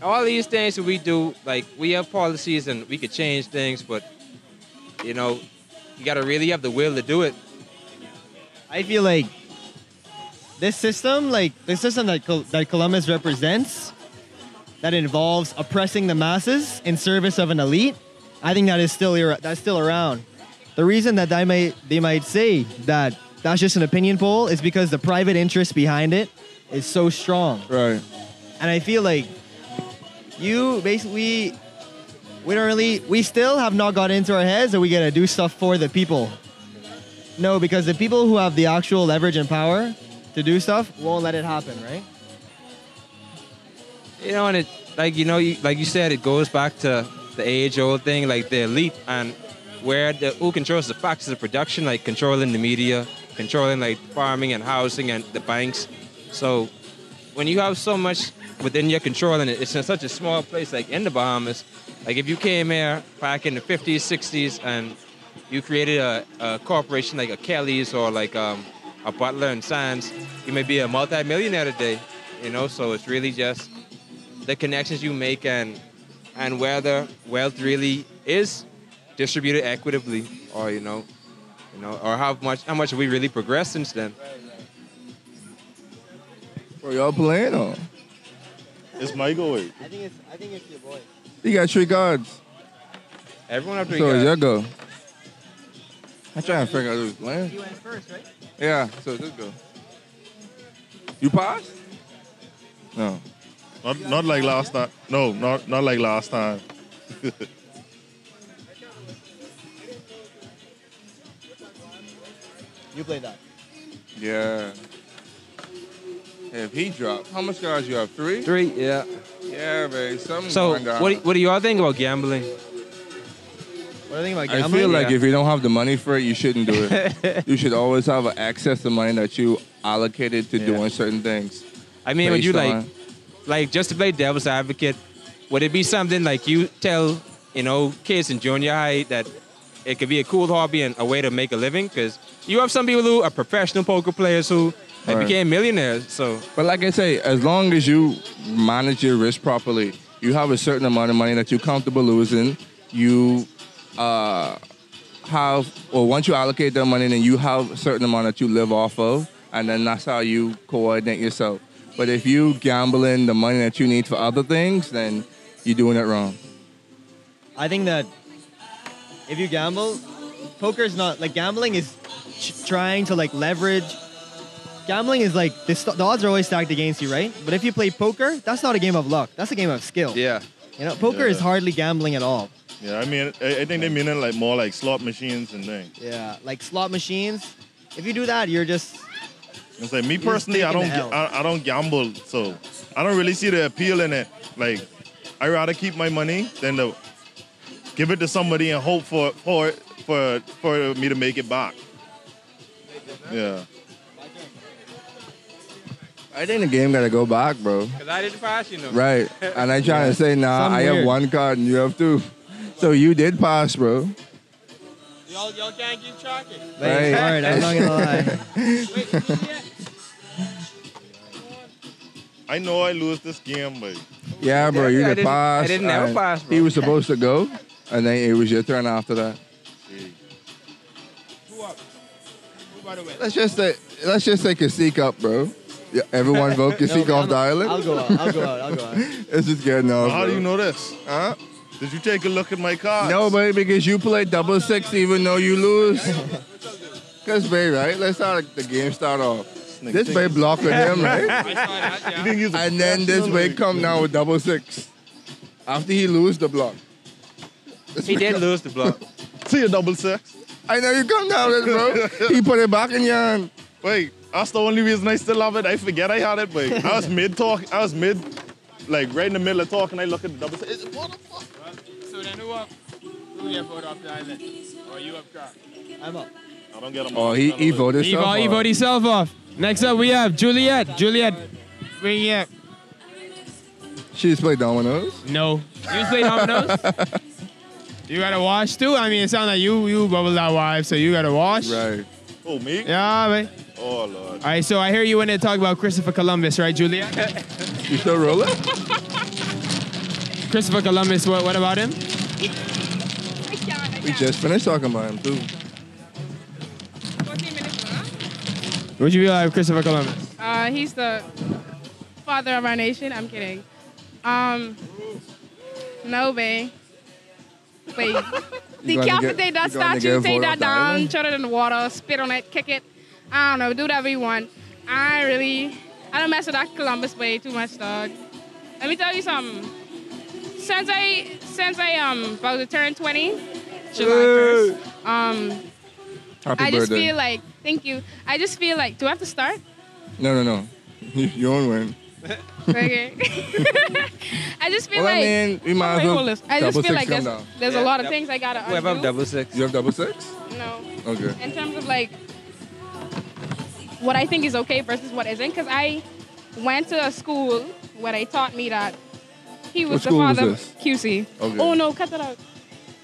all these things that we do, like we have policies and we could change things, but you got to really have the will to do it. I feel like this system that Columbus represents, that involves oppressing the masses in service of an elite, I think that's still around. The reason that they might say that that's just an opinion poll is because the private interest behind it is so strong. Right. And I feel like we still have not got into our heads that we gotta do stuff for the people. No, because the people who have the actual leverage and power to do stuff won't let it happen, right? And it, like you said, it goes back to the age-old thing, like the elite and who controls the factors of production, like controlling the media, controlling like farming and housing and the banks. So when you have so much within your control and it's in such a small place like in the Bahamas, like if you came here back in the 50s, 60s and you created a corporation like a Kelly's or like a Butler and Sands, you may be a multi-millionaire today, so it's really just the connections you make and whether wealth really is distributed equitably, or or how much we really progressed since then. Bro, y'all playing or? It's Michael. I think it's your boy. You got 3 cards. Everyone have 3 So cards. it's your go. I'm trying to figure out who's playing. You went first, right? Yeah, so this go. You passed? No. Not like last time. No, not like last time. You play that. Yeah. If he dropped, how much cards you have? 3? 3, yeah. Yeah, babe. Something's So going down. what do y'all think about gambling? What do you think about I gambling? feel like if you don't have the money for it, you shouldn't do it. You should always have an access to money that you allocated to doing certain things. I mean, would you based like just to play devil's advocate, would it be something like you tell, kids in junior high that it could be a cool hobby and a way to make a living. Because you have some people who are professional poker players who Right. became millionaires. So, But like I say, as long as you manage your risk properly, you have a certain amount of money that you're comfortable losing. You have, or once you allocate that money, then you have a certain amount that you live off of, and then that's how you coordinate yourself. But if you gambling the money that you need for other things, then you're doing it wrong. I think that if you gamble, poker is not like gambling is trying to like leverage. Gambling is like the odds are always stacked against you, right? But if you play poker, that's not a game of luck. That's a game of skill. yeah. You know, poker is hardly gambling at all. Yeah, I mean, I think they mean it like more like slot machines and things. Yeah, like slot machines. If you do that, you're just. It's like me You're personally, I taking don't, the L. I don't gamble, so I don't really see the appeal in it. Like, I rather keep my money than to give it to somebody and hope for me to make it back. Yeah. I think the game gotta go back, bro. Because I didn't pass, you know. Right. And I'm trying to say, nah, Something I have weird. one card and you have two. So you did pass, bro. Y'all can't keep tracking. Wait, Right. hard, I'm not gonna lie. Wait, yeah. I know I lose this game, but Yeah, bro, you I did didn't- pass. I didn't never and pass, bro. He was supposed to go, and then it was your turn after that. Who up? Who by the way? Let's just say Kasich up, bro. Yeah, everyone vote Kasich off the island. I'll go out. I'll go out. I'll go out. It's just getting off. how do bro. you know this? Huh? Did you take a look at my cards? No, baby, because you play double six even though you lose. Cause babe, right? Let's start the game start off. This babe blocking him, right? I saw that, You yeah. think he's a And then this professional, babe or- come down with double six. After he lose the block. He did lose the block. See a double six. I know you come down with it, bro. He put it back in your hand. Wait, that's the only reason I still have it. I forget I had it, but I was mid, like right in the middle of talking. I look at the double six. What the fuck? So then who up? Who get voted off the island? Or you up, Carl? I'm up. I don't get him. Oh, he voted He himself voted off. himself off. Next up, we have Juliet. Juliet, bring it up. She's played dominoes. No. You play dominoes? You gotta wash too? I mean, it sounds like you bubbled that wife, so you gotta wash. Right. Oh, me? Yeah, man. Oh, Lord. All right, so I hear you when they talk about Christopher Columbus, right, Juliet? You still rolling? Christopher Columbus, what about him? We just finished talking about him too. 14 minutes, huh? What you feel like Christopher Columbus? He's the father of our nation. I'm kidding. No, babe. Wait. You gonna Decapitate get- that you gonna statue, get take voted that off the down, island? throw it in the water, spit on it, kick it. I don't know, do whatever you want. I don't mess with that Columbus way too much, dog. Let me tell you something. Since I about to turn 20, July 1st, Happy I just birthday. feel like, thank you. I just feel like, do I have to start? No. You don't win. Okay. I just feel Well, like. I mean, we might as well I just double feel six like come there's, down. there's a lot of things I gotta We have undo. double six. You have double six? No. Okay. In terms of like what I think is okay versus what isn't, because I went to a school where they taught me that he was What the school was father. this? QC. Okay. Oh no, cut that out.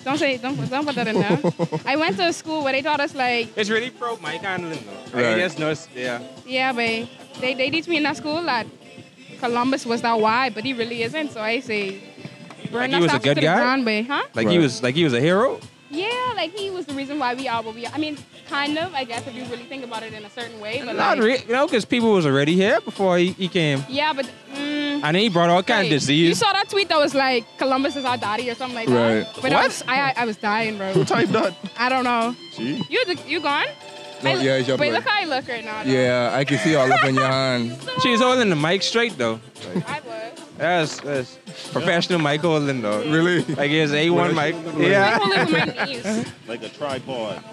Don't put that in there. I went to a school where they taught us like, It's really pro mic handling though. Right. I just noticed, yeah. yeah, babe. They teach me in that school that Columbus was that why, but he really isn't. So I say, burn Like that he was a statue good to the guy? ground, babe. Huh? Like Right. he was a hero. Yeah, like he was the reason why we are what we are. I mean, kind of, I guess, if you really think about it in a certain way. But Not like, really, you know, because people was already here before he came. yeah, but. And then he brought all kinds of You disease. saw that tweet that was like, Columbus is our daddy or something like Right. that. But I was dying, bro. Who typed that? I don't know. Gee. You gone? No, yeah, it's your Wait, play. look how I look right now. though. Yeah, I can see all up in your hand. She was holding the mic straight though. I was. That's professional mic holding though. Really? Like it's A1 mic. I Yeah. hold it with my knees. Like a tripod.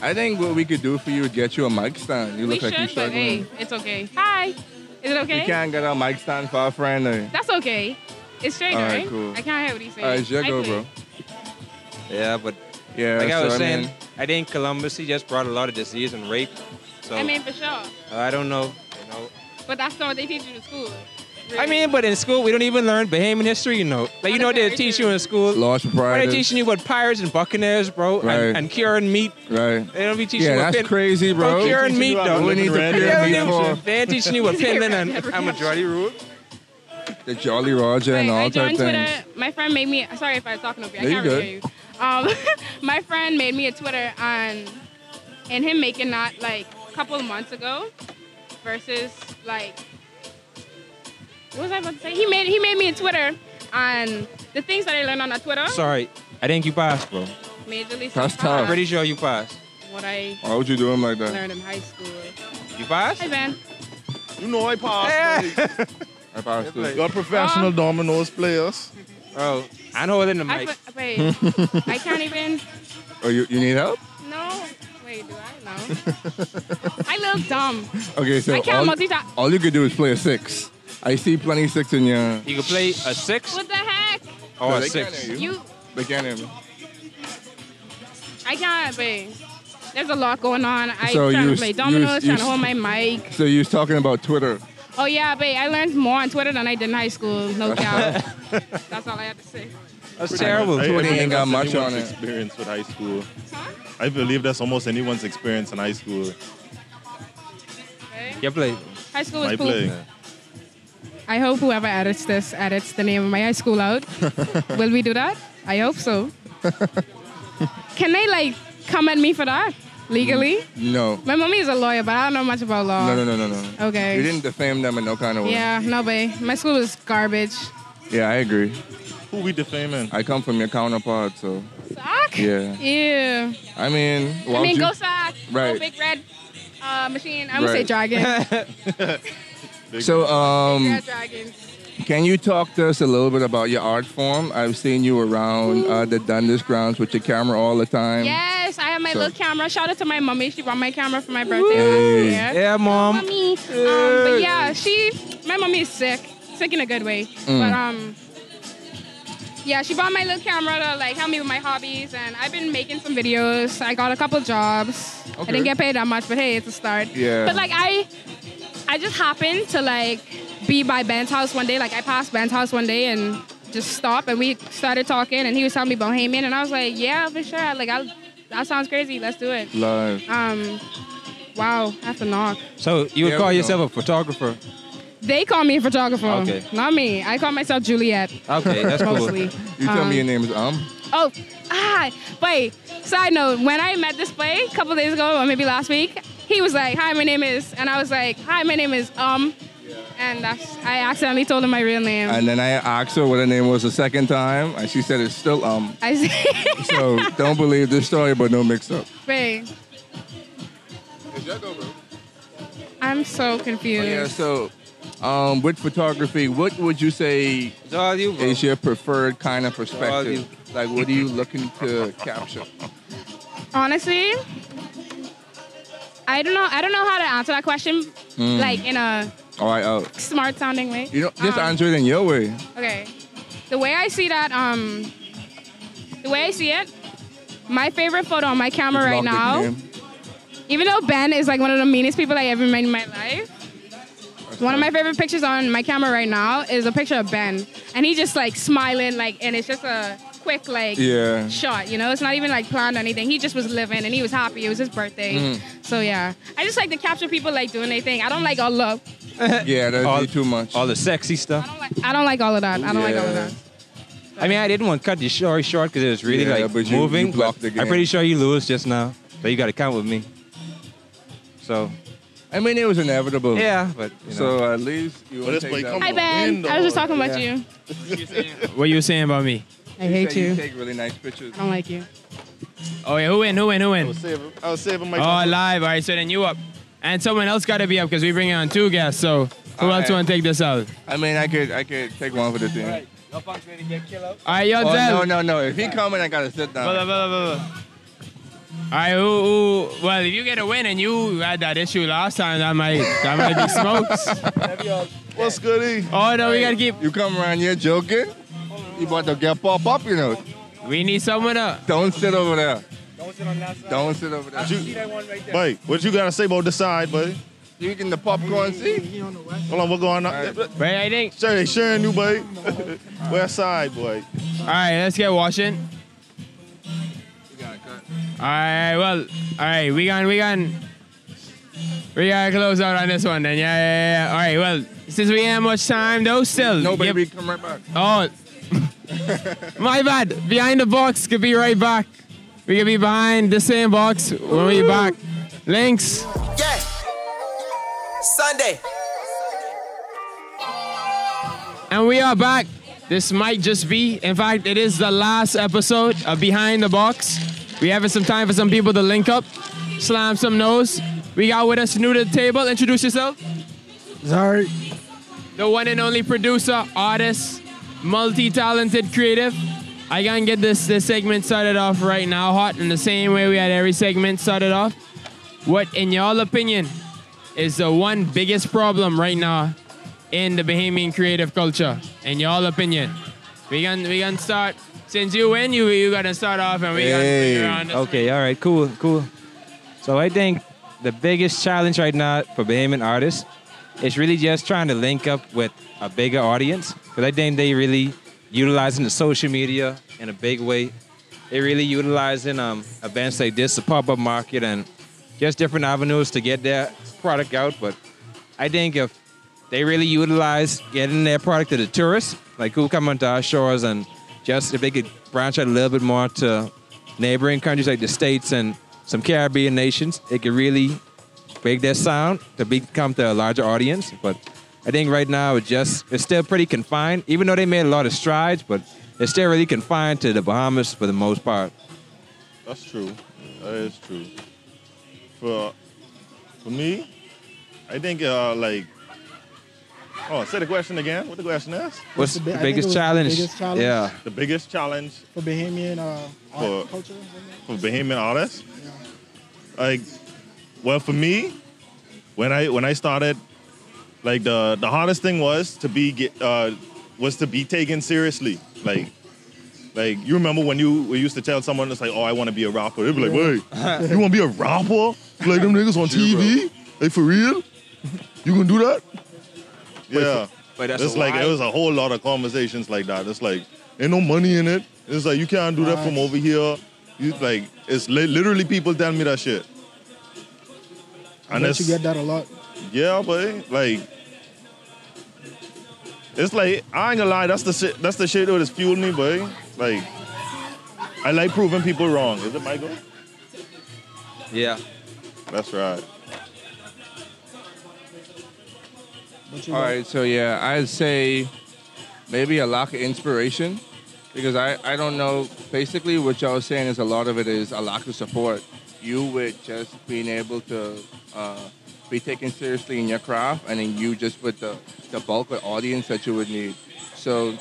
I think what we could do for you is get you a mic stand. You We look like you should, but struggling. hey, it's okay. Hi. Is it okay? We can't get a mic stand for our friend. That's okay. It's straight, All right, right? cool. I can't hear what he's saying. All right, it's your go, bro. Yeah, but Yeah, like I was so, saying, mean, I think Columbus he just brought a lot of disease and rape. So I mean, for sure. I don't know. You know. But that's not what they teach you in school. I mean, but in school, we don't even learn Bahamian history, you know. Like, you know, they teach you in school. Lost They're proprietors. teaching you about pirates and buccaneers, bro, Right. and curing meat. Right. They don't be teaching Yeah, you about that's crazy, bro. curing meat, though. We need to cure meat for They ain't teaching you about Finland and majority rule. the Jolly Roger and I all type joined things. Twitter. My friend made me. Sorry if I was talking over you. I No, can't you really hear you. My friend made me a Twitter and him making that like a couple of months ago versus like what was I about to say? He made me a Twitter and the things that I learned on that Twitter. Sorry, I think you passed, bro. Majorly That's surpassed tough. Pretty sure you passed. what I Why would you do him like that? learned in high school. You passed? Hi, Ben. You know I passed. I passed too. You're professional dominoes players. Oh, I'm holding the mic. Wait, I can't even. Oh, you need help? No. Wait, do I? No. I look dumb. Okay, so I can't multitask. all you could do is play a 6. I see plenty of 6 in your. You can play a 6 What the heck? or No, a they 6. can't hear you. You, They can't hear me. I can't, babe. There's a lot going on. I So trying you to s- play you dominoes, s- trying you to s- hold my mic. So you was talking about Twitter. Oh yeah, babe. I learned more on Twitter than I did in high school. No doubt. That's all I have to say. That's terrible. I Twitter believe ain't got that's much on anyone's it. experience with high school. I believe that's almost anyone's experience in high school. You play. High school was I poop. play. I hope whoever edits this edits the name of my high school out. Will we do that? I hope so. Can they like come at me for that legally? No. My mommy is a lawyer, but I don't know much about law. No. Okay. You didn't defame them in no kind of way. Yeah, no, babe. My school is garbage. Yeah, I agree. Who we defaming? I come from your counterpart, so. Sock? Yeah. Ew. I mean, I mean, go sock. Right. Go big red machine. I'm gonna say Right. dragon. So, Big red dragons. can you talk to us a little bit about your art form? I've seen you around the Dundas grounds with your camera all the time. Yes, I have my So- little camera. Shout out to my mommy. She brought my camera for my birthday Hey. last year. Yeah, mom. Mommy. But yeah, my mommy is sick in a good way. But yeah, she bought my little camera to like help me with my hobbies, and I've been making some videos. I got a couple jobs. I Okay. didn't get paid that much, but hey, it's a start. Yeah. But like I just happened to like be by Ben's house one day. Like I passed Ben's house one day and just stopped, and we started talking, and he was telling me about Heyman, and I was like, yeah, for sure. Like that sounds crazy. Let's do it. Live. Wow, I have to knock. So you would Yeah, call we yourself a photographer? They call me a photographer. Okay. Not me. I call myself Juliet. Okay, that's cool. Mostly. You tell me your name is Oh, wait. Side note, when I met this boy a couple days ago, or maybe last week, he was like, hi, my name is, and I was like, hi, my name is, and I accidentally told him my real name. And then I asked her what her name was the second time, and she said it's still I see. So don't believe this story, but no mix up. Wait, I'm so confused. Yeah, so with photography, what would you say It's all you, bro. is your preferred kind of all perspective? Like, what are you looking to capture? Honestly, I don't know how to answer that question, like in a All right, smart sounding way. you know, just answer it in your way. Okay. The way I see that, the way I see it, my favorite photo on my camera right Lock the now, game. even though Ben is like one of the meanest people I ever met in my life, one of my favorite pictures on my camera right now is a picture of Ben. And he's just like smiling, like, and it's just a quick like shot, you know? It's not even like planned or anything. He just was living and he was happy. It was his birthday. So yeah, I just like to capture people like doing their thing. I don't like all love. Yeah, that'd be too much. All the sexy stuff. I don't like all of that. I don't like all of that. I mean, I didn't want to cut the story short because it was really Yeah, like but you moving. blocked but the game. I'm pretty sure you lose just now, so you got to count with me. So. I mean, it was inevitable. Yeah, but you know. So at least you want to take that. Hi Ben, I was just talking about you. What you saying about me? I hate You you. take really nice pictures. I don't like you. Oh yeah, who win? I was saving my. Oh, live. All right, so then you up. And someone else got to be up because we bring on 2 guests. So who All else right. want to take this out? I mean, I could take one for the team. All right, yo, Zell. No. If he coming, I gotta sit down. All right, who? Well, if you get a win and you had that issue last time, that might be smokes. What's good, E? Oh no, we gotta keep. You come around here joking? You about to get pop up, you know? We need someone up. Don't sit over there. Don't sit on that side. Don't sit over there. Mike, what you gotta say about the side, buddy? You eating the popcorn, see? Hold on, what's going on? Wait, I think. Sure, they sharing you, boy. West side, boy. All right, let's get washing. All right, well, all right, we gotta close out on this one then. Yeah. All right, well, since we ain't have much time though, still. Nobody, we come right back. Oh, my bad. Behind the box, could be right back. We could be behind the same box when we back. Links. Yeah. Sunday. And we are back. This might just be, in fact, it is the last episode of Behind the Box. We having some time for some people to link up, slam some nose. We got with us new to the table. Introduce yourself. Sorry. The one and only producer, artist, multi-talented creative. I gotta get this segment started off right now, hot, in the same way we had every segment started off. What, in y'all opinion, is the one biggest problem right now in the Bahamian creative culture? In y'all opinion, we gonna start. Since you win, you gotta start off, and we gotta figure on this. Okay, all right, cool. So I think the biggest challenge right now for Bahamian artists is really just trying to link up with a bigger audience, because I think they really utilizing the social media in a big way. They really utilizing events like this, the pop-up market, and just different avenues to get their product out. But I think if they really utilize getting their product to the tourists, like who come onto our shores, and just if they could branch out a little bit more to neighboring countries like the States and some Caribbean nations, it could really break their sound to become to a larger audience. But I think right now it's still pretty confined, even though they made a lot of strides, but it's still really confined to the Bahamas for the most part. That's true. That is true. For me, I think say the question again. What the question is? What's the biggest challenge? Yeah. The biggest challenge for Bahamian art culture? For Bahamian artists? Yeah. Well, for me, when I started, the hardest thing was to be taken seriously. Like you remember when we used to tell someone, it's like, oh, I want to be a rapper. They'd be like, wait, you want to be a rapper? Like them niggas on TV? Like, for real? You gonna do that? Yeah. But that's it's like, it was a whole lot of conversations like that. It's like, ain't no money in it. It's like, you can't do that from over here. It's literally people tell me that shit. I bet you get that a lot. Yeah, but it's like, I ain't gonna lie, that's the shit that has fueled me, boy. Like, I like proving people wrong. Is it Michael? Yeah. That's right. All right, so yeah, I'd say maybe a lack of inspiration, because I don't know, basically what y'all was saying is a lot of it is a lack of support. You with just being able to be taken seriously in your craft, and then you just with the bulk of audience that you would need. So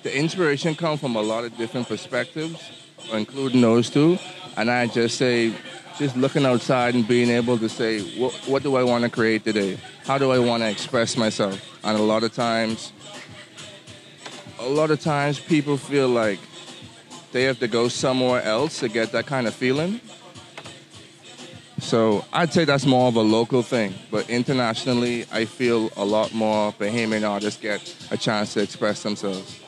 the inspiration comes from a lot of different perspectives, including those two, and I just say, just looking outside and being able to say, what do I want to create today? How do I want to express myself? And a lot of times people feel like they have to go somewhere else to get that kind of feeling. So I'd say that's more of a local thing. But internationally, I feel a lot more Bahamian artists get a chance to express themselves.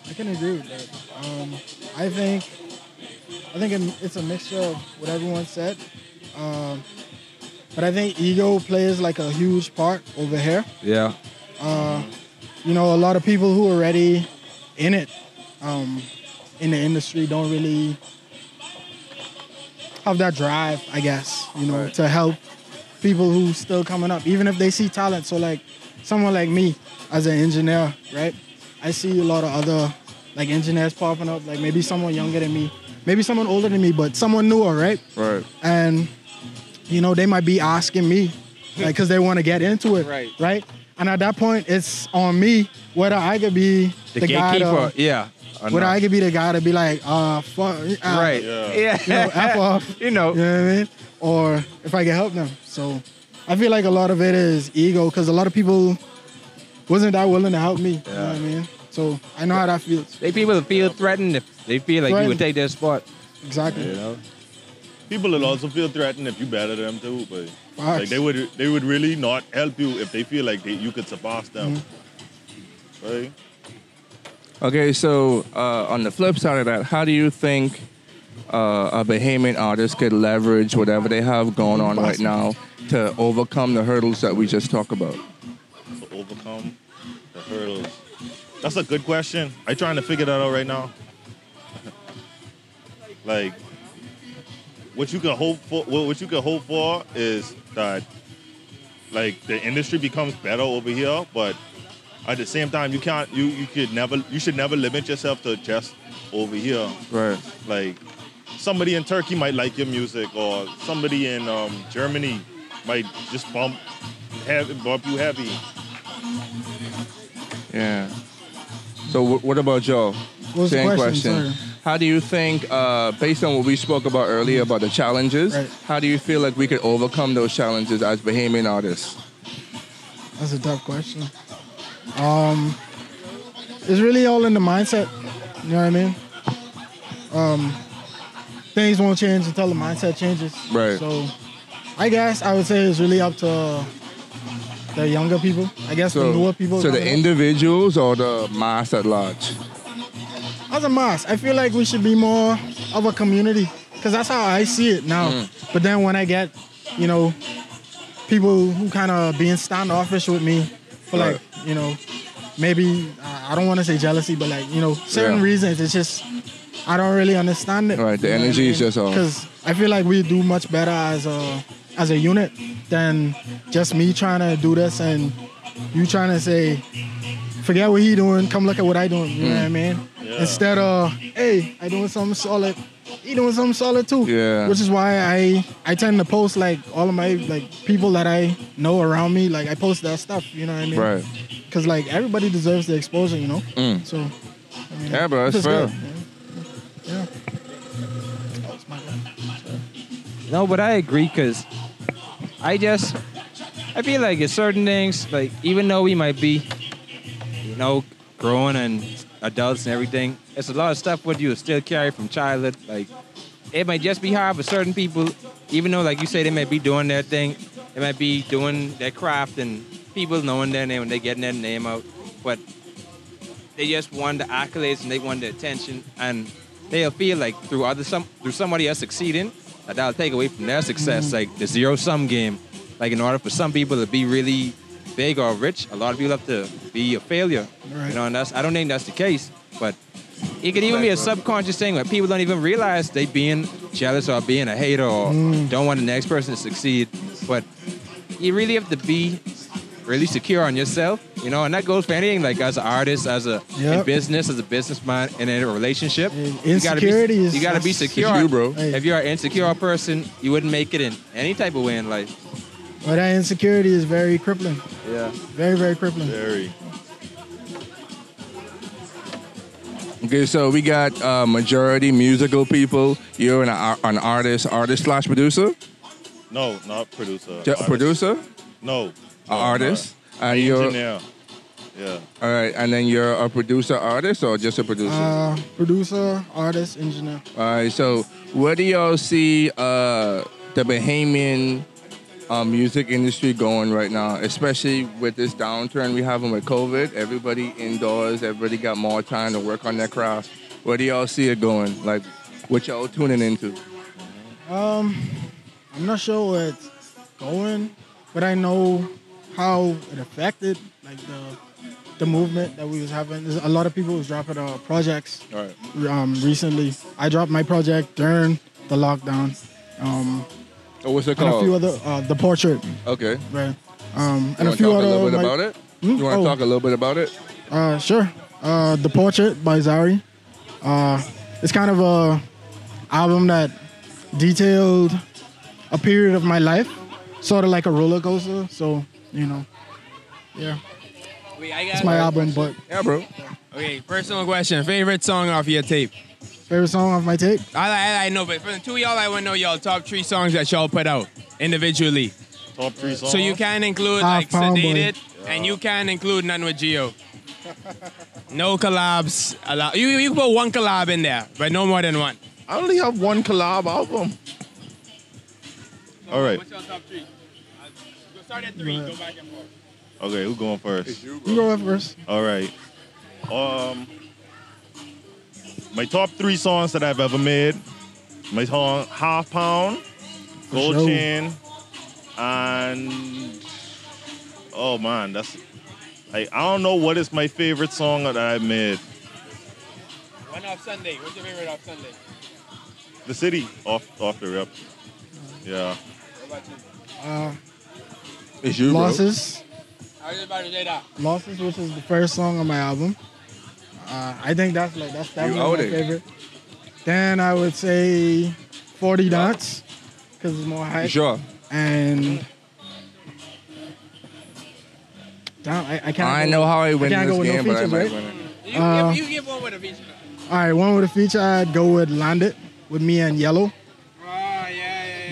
I can agree with that. I think it's a mixture of what everyone said. But I think ego plays like a huge part over here. Yeah. A lot of people who are already in it, in the industry, don't really have that drive, I guess, Right. to help people who still coming up, even if they see talent. So like someone like me as an engineer, right? I see a lot of other like engineers popping up, like maybe someone younger than me, maybe someone older than me, but someone newer, right? Right. And, they might be asking me, like, because they want to get into it, right? And at that point, it's on me whether I could be the guy gatekeeper. Whether I could be the guy to be like, fuck. Right. Yeah. F off. You know what I mean? Or if I can help them. So I feel like a lot of it is ego, because a lot of people wasn't that willing to help me. You know what I mean? So I know how that feels. People feel threatened if they feel like you would take their spot. Exactly. People will also feel threatened if you better them too, but Like they would really not help you if they feel like you could surpass them. Right? Okay, so on the flip side of that, how do you think a Bahamian artist could leverage whatever they have going on right now to overcome the hurdles that we just talked about? To overcome the hurdles. That's a good question. I'm trying to figure that out right now. Like, what you can hope for is that, like, the industry becomes better over here, but at the same time, you should never limit yourself to just over here. Right. Like, somebody in Turkey might like your music, or somebody in Germany might just bump you heavy. Yeah. So what about Joe? What's the Same question? Sorry. How do you think, based on what we spoke about earlier about the challenges, how do you feel like we could overcome those challenges as Bahamian artists? That's a tough question. It's really all in the mindset. You know what I mean? Things won't change until the mindset changes. Right. So I guess I would say it's really up to the younger people. I guess the newer people. So the individuals or the mass at large? As a mass, I feel like we should be more of a community, because that's how I see it now. But then when I get, people who kind of being standoffish with me for like, maybe, I don't want to say jealousy, but like, certain reasons, it's just, I don't really understand it. Right, the energy is just off. Because I feel like we do much better as a unit than just me trying to do this and you trying to say, forget what he doing, come look at what I doing. You know what I mean? Yeah. Instead of, hey, I doing something solid, he doing something solid too. Yeah. Which is why I tend to post like all of my like people that I know around me, like I post that stuff, you know what I mean? Right. Because like everybody deserves the exposure, So, I mean, yeah, bro, that's fair. Yeah. No, but I agree, because I feel like it's certain things, like even though we might be, growing and adults and everything, it's a lot of stuff what you still carry from childhood. Like, it might just be hard for certain people, even though, like you say, they might be doing their thing, they might be doing their craft and people knowing their name when they're getting their name out, but they just want the accolades and they want the attention, and they'll feel like through somebody else succeeding, that'll take away from their success, like the zero-sum game. Like, in order for some people to be really big or rich, a lot of people have to be a failure. Right. And I don't think that's the case, but it could even be a subconscious thing where people don't even realize they being jealous or being a hater or don't want the next person to succeed. But you really have to be really secure on yourself, and that goes for anything, like as an artist, in business, as a businessman, and in a relationship. Insecurity you gotta be secure. You, bro. If you're an insecure person, you wouldn't make it in any type of way in life. Well, that insecurity is very crippling. Yeah. Very, very crippling. Very. Okay, so we got majority musical people. You're an artist/producer? No, not producer. Producer? No. Artist? And you're engineer. Yeah. All right, and then you're a producer artist or just a producer? Producer, artist, engineer. All right, so where do y'all see the Bahamian music industry going right now, especially with this downturn we having with COVID? Everybody indoors, everybody got more time to work on their craft. Where do y'all see it going? Like, what y'all tuning into? I'm not sure where it's going, but I know how it affected like the movement that we was having. There's a lot of people was dropping projects recently. I dropped my project during the lockdown. What's it called? And a few other, The Portrait. Okay. Right. You And a want few to talk other. a little bit like- about it? You want to talk a little bit about it? Sure. The Portrait by Zari. It's kind of a album that detailed a period of my life, sort of like a roller coaster. So, yeah. It's my album, but yeah, bro. Okay, personal question. Favorite song off your tape? Favorite song off my tape? I know, but for the two of y'all, I want to know y'all top 3 songs that y'all put out individually. Top 3 songs? So you can include Half like Pound Boy. Sedated, and you can include none with Gio. No collabs. You can put one collab in there, but no more than one. I only have one collab album. All right. What's your top 3? start at 3. Go back and forth. Okay, who's going first? You go first. All right. My top 3 songs that I've ever made. My song Half Pound, Gold sure. Chain, and oh man, that's I don't know what is my favorite song that I've made. One off Sunday. What's your favorite off Sunday? The City off the rip. Yeah. What about you? It's you, bro. Losses. I was about to say that. Losses, which is the first song on my album. I think that's definitely my favorite. Then I would say 40 Dots, because it's more hype. Sure. And damn, I can't. I know how I win can't this go with game, no but I features, might right? win it. You give one with a feature. All right, one with a feature, I'd go with Land It with me and Yellow. Oh, yeah.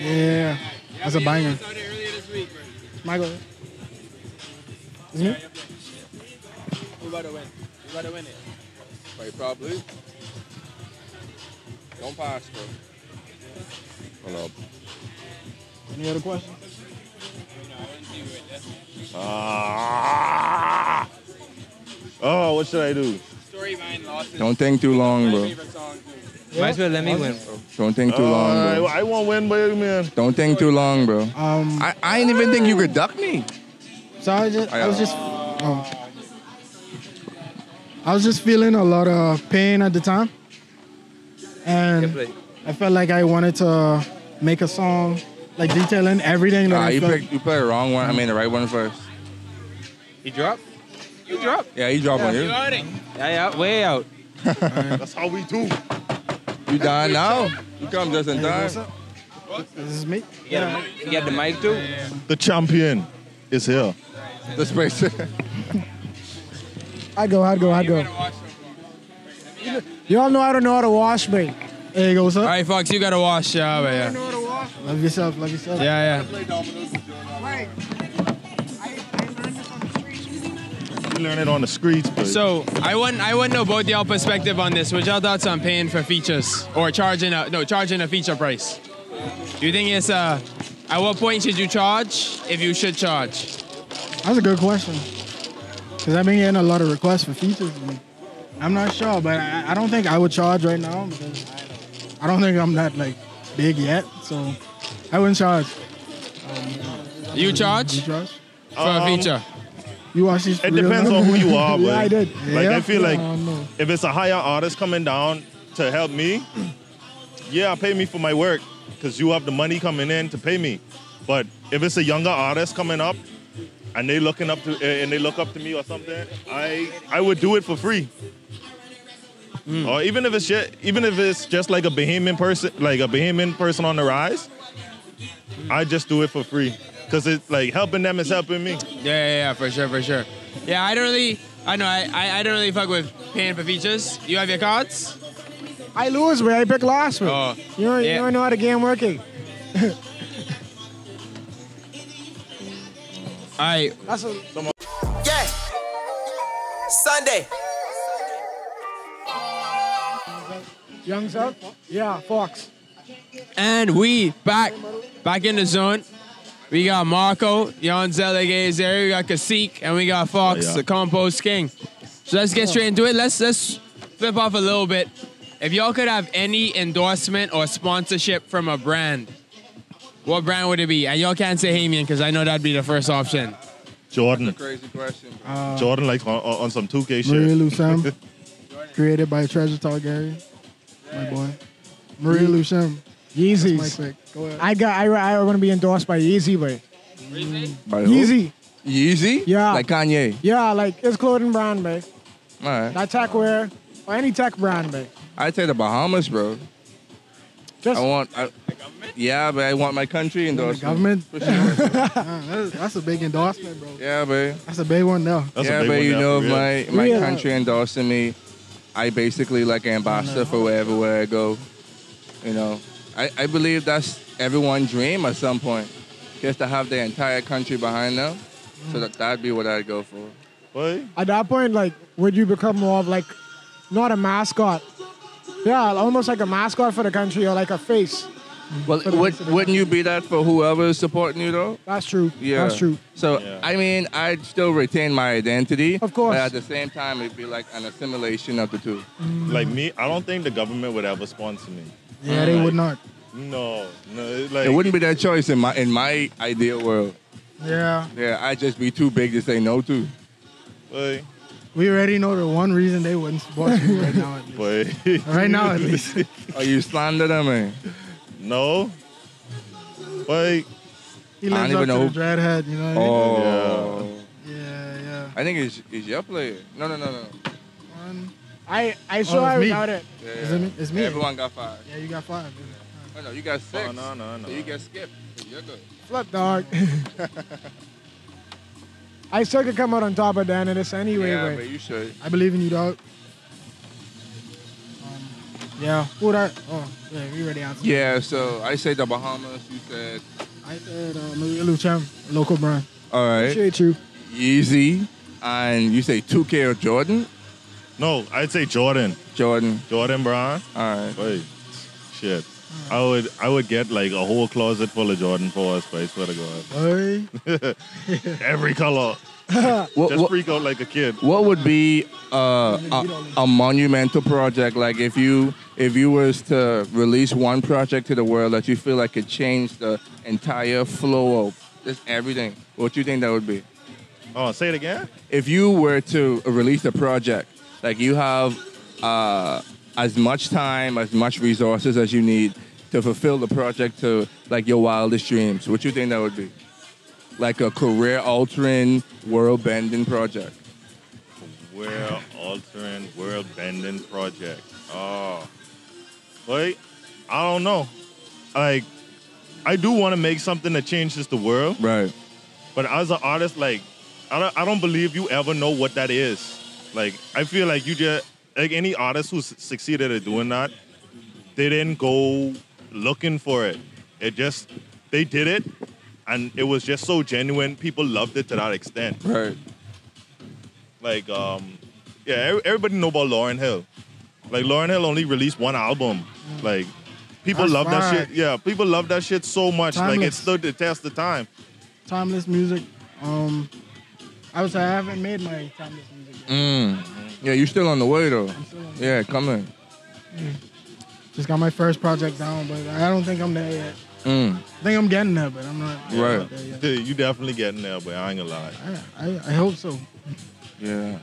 Yeah, that's a banger. Earlier this week, bro. Michael. Isn't it? Who about to win? Who about to win it? Quite probably. Don't pass, bro. Hold up. Any other questions? Oh, what should I do? Story behind Losses. Don't think too long, bro. Might as well let me win, bro. Don't think too long, bro. I won't win, baby, man. Don't think too long, bro. I didn't even think you could duck me. So I was just feeling a lot of pain at the time, and I felt like I wanted to make a song like detailing everything that I felt. You played the wrong one. I mean the right one first. He dropped? You dropped? Yeah, he dropped on you. Yeah, way out. That's how we do. You done now? You come just in time. This is me. You got the mic too? The champion is here. The space. I go. You all know I don't know how to wash, mate. There you go, sir. All right, Fox, you got to wash. Yeah. Love yourself. Yeah. You learn it on the streets, but So I want to know both y'all perspective on this. What's y'all thoughts on paying for features or charging a feature price? Do you think it's at what point should you charge if you should charge? That's a good question. Because I've been getting a lot of requests for features. And I'm not sure, but I don't think I would charge right now because I don't think I'm that like big yet. So I wouldn't charge. You charge? You charge? For a feature? You watch this? it depends on who you are, but Yeah, I did. Like Yeah? I feel like No. if it's a higher artist coming down to help me, yeah, pay me for my work because you have the money coming in to pay me. But if it's a younger artist coming up and they look up to me or something, I would do it for free. Or even if it's just like a Bahamian person on the rise, I just do it for free. Because it's like helping them is helping me. Yeah, for sure. Yeah, I don't really fuck with paying for features. You have your cards? I lose, man. I pick last, man. Oh, You don't know how the game working. All right. Yeah. Sunday. Young South? Yeah, Fox. And we back in the zone. We got Marco, Jan Zelig is there. We got Kasik, and we got Fox, the Compost King. So let's get straight into it. Let's flip off a little bit. If y'all could have any endorsement or sponsorship from a brand, what brand would it be? And y'all can't say Hamian because I know that'd be the first option. Jordan. That's a crazy question. Jordan like on some 2K shit. Maria Lucem, created by Treasure Targaryen, my boy. Maria Lucem. Yeezys. That's my pick. Go ahead. I want to be endorsed by Yeezy, boy. By who? Yeezy. Yeezy? Yeah. Like Kanye? Yeah, like his clothing brand, boy. All right. That tech wear or any tech brand, boy. I'd say the Bahamas, bro. Just yeah, but I want my country endorsement. Government. That's a big endorsement, bro. Yeah, babe. That's a big one, though. But you know, if my country endorsing me, I basically like an ambassador for where I go. You know, I believe that's everyone's dream at some point, just to have the entire country behind them. So that'd be what I'd go for. What? At that point, like, would you become more of like, not a mascot? Yeah, almost like a mascot for the country or like a face. Well, wouldn't you be that for whoever is supporting you, though? That's true. Yeah. That's true. So, I mean, I'd still retain my identity. Of course. But at the same time, it'd be like an assimilation of the two. Like me, I don't think the government would ever sponsor me. Yeah, they would not. No, like, It wouldn't be that choice in my ideal world. Yeah. Yeah, I'd just be too big to say no to. Like, We already know the one reason they wouldn't support you right now. At least. Right now, at least. Are you slander them, man? No. Like, He lives up to the dreadhead, you know what I mean? Yeah. I think it's your player. No. I saw I without it. Yeah. It's me. Everyone got 5. Yeah, you got 5. Oh, no, you got 6. Oh, no. So you get skipped. You're good. Flip, dog. I still could come out on top of Dan in this anyway, Yeah, but you should. I believe in you, dog. Yeah. Who that? Oh, yeah, we already answered. Yeah, so I say the Bahamas. You said. I said Luchem, local brand. All right. Appreciate you. Yeezy. And you say 2K or Jordan? No, I'd say Jordan. Jordan Brown. All right. Wait, shit. I would get like a whole closet full of Jordan 4s, but I swear to God. Every color. Just freak out like a kid. What would be a monumental project? Like if you was to release one project to the world that you feel like could change the entire flow of just everything, what do you think that would be? Oh, say it again? If you were to release a project, like you have as much time, as much resources as you need to fulfill the project to like your wildest dreams, what do you think that would be? Like a career-altering, world-bending project. World-altering, world-bending project. Oh. Wait, I don't know. Like, I do want to make something that changes the world. Right. But as an artist, like, I don't believe you ever know what that is. Like, I feel like you just, like any artist who's succeeded at doing that, they didn't go looking for it. They did it, and it was just so genuine. People loved it to that extent. Right. Like, everybody know about Lauryn Hill. Like, Lauryn Hill only released one album. Like, people love that shit. Yeah, people love that shit so much. Timeless. Like, it stood the test of time. Timeless music. I would say I haven't made my timeless music yet. Yeah, you're still on the way though. Yeah, come in. Just got my first project down, but I don't think I'm there yet. I think I'm getting there, but I'm not. Right. There yet. You definitely getting there, but I ain't gonna lie. I hope so. Yeah.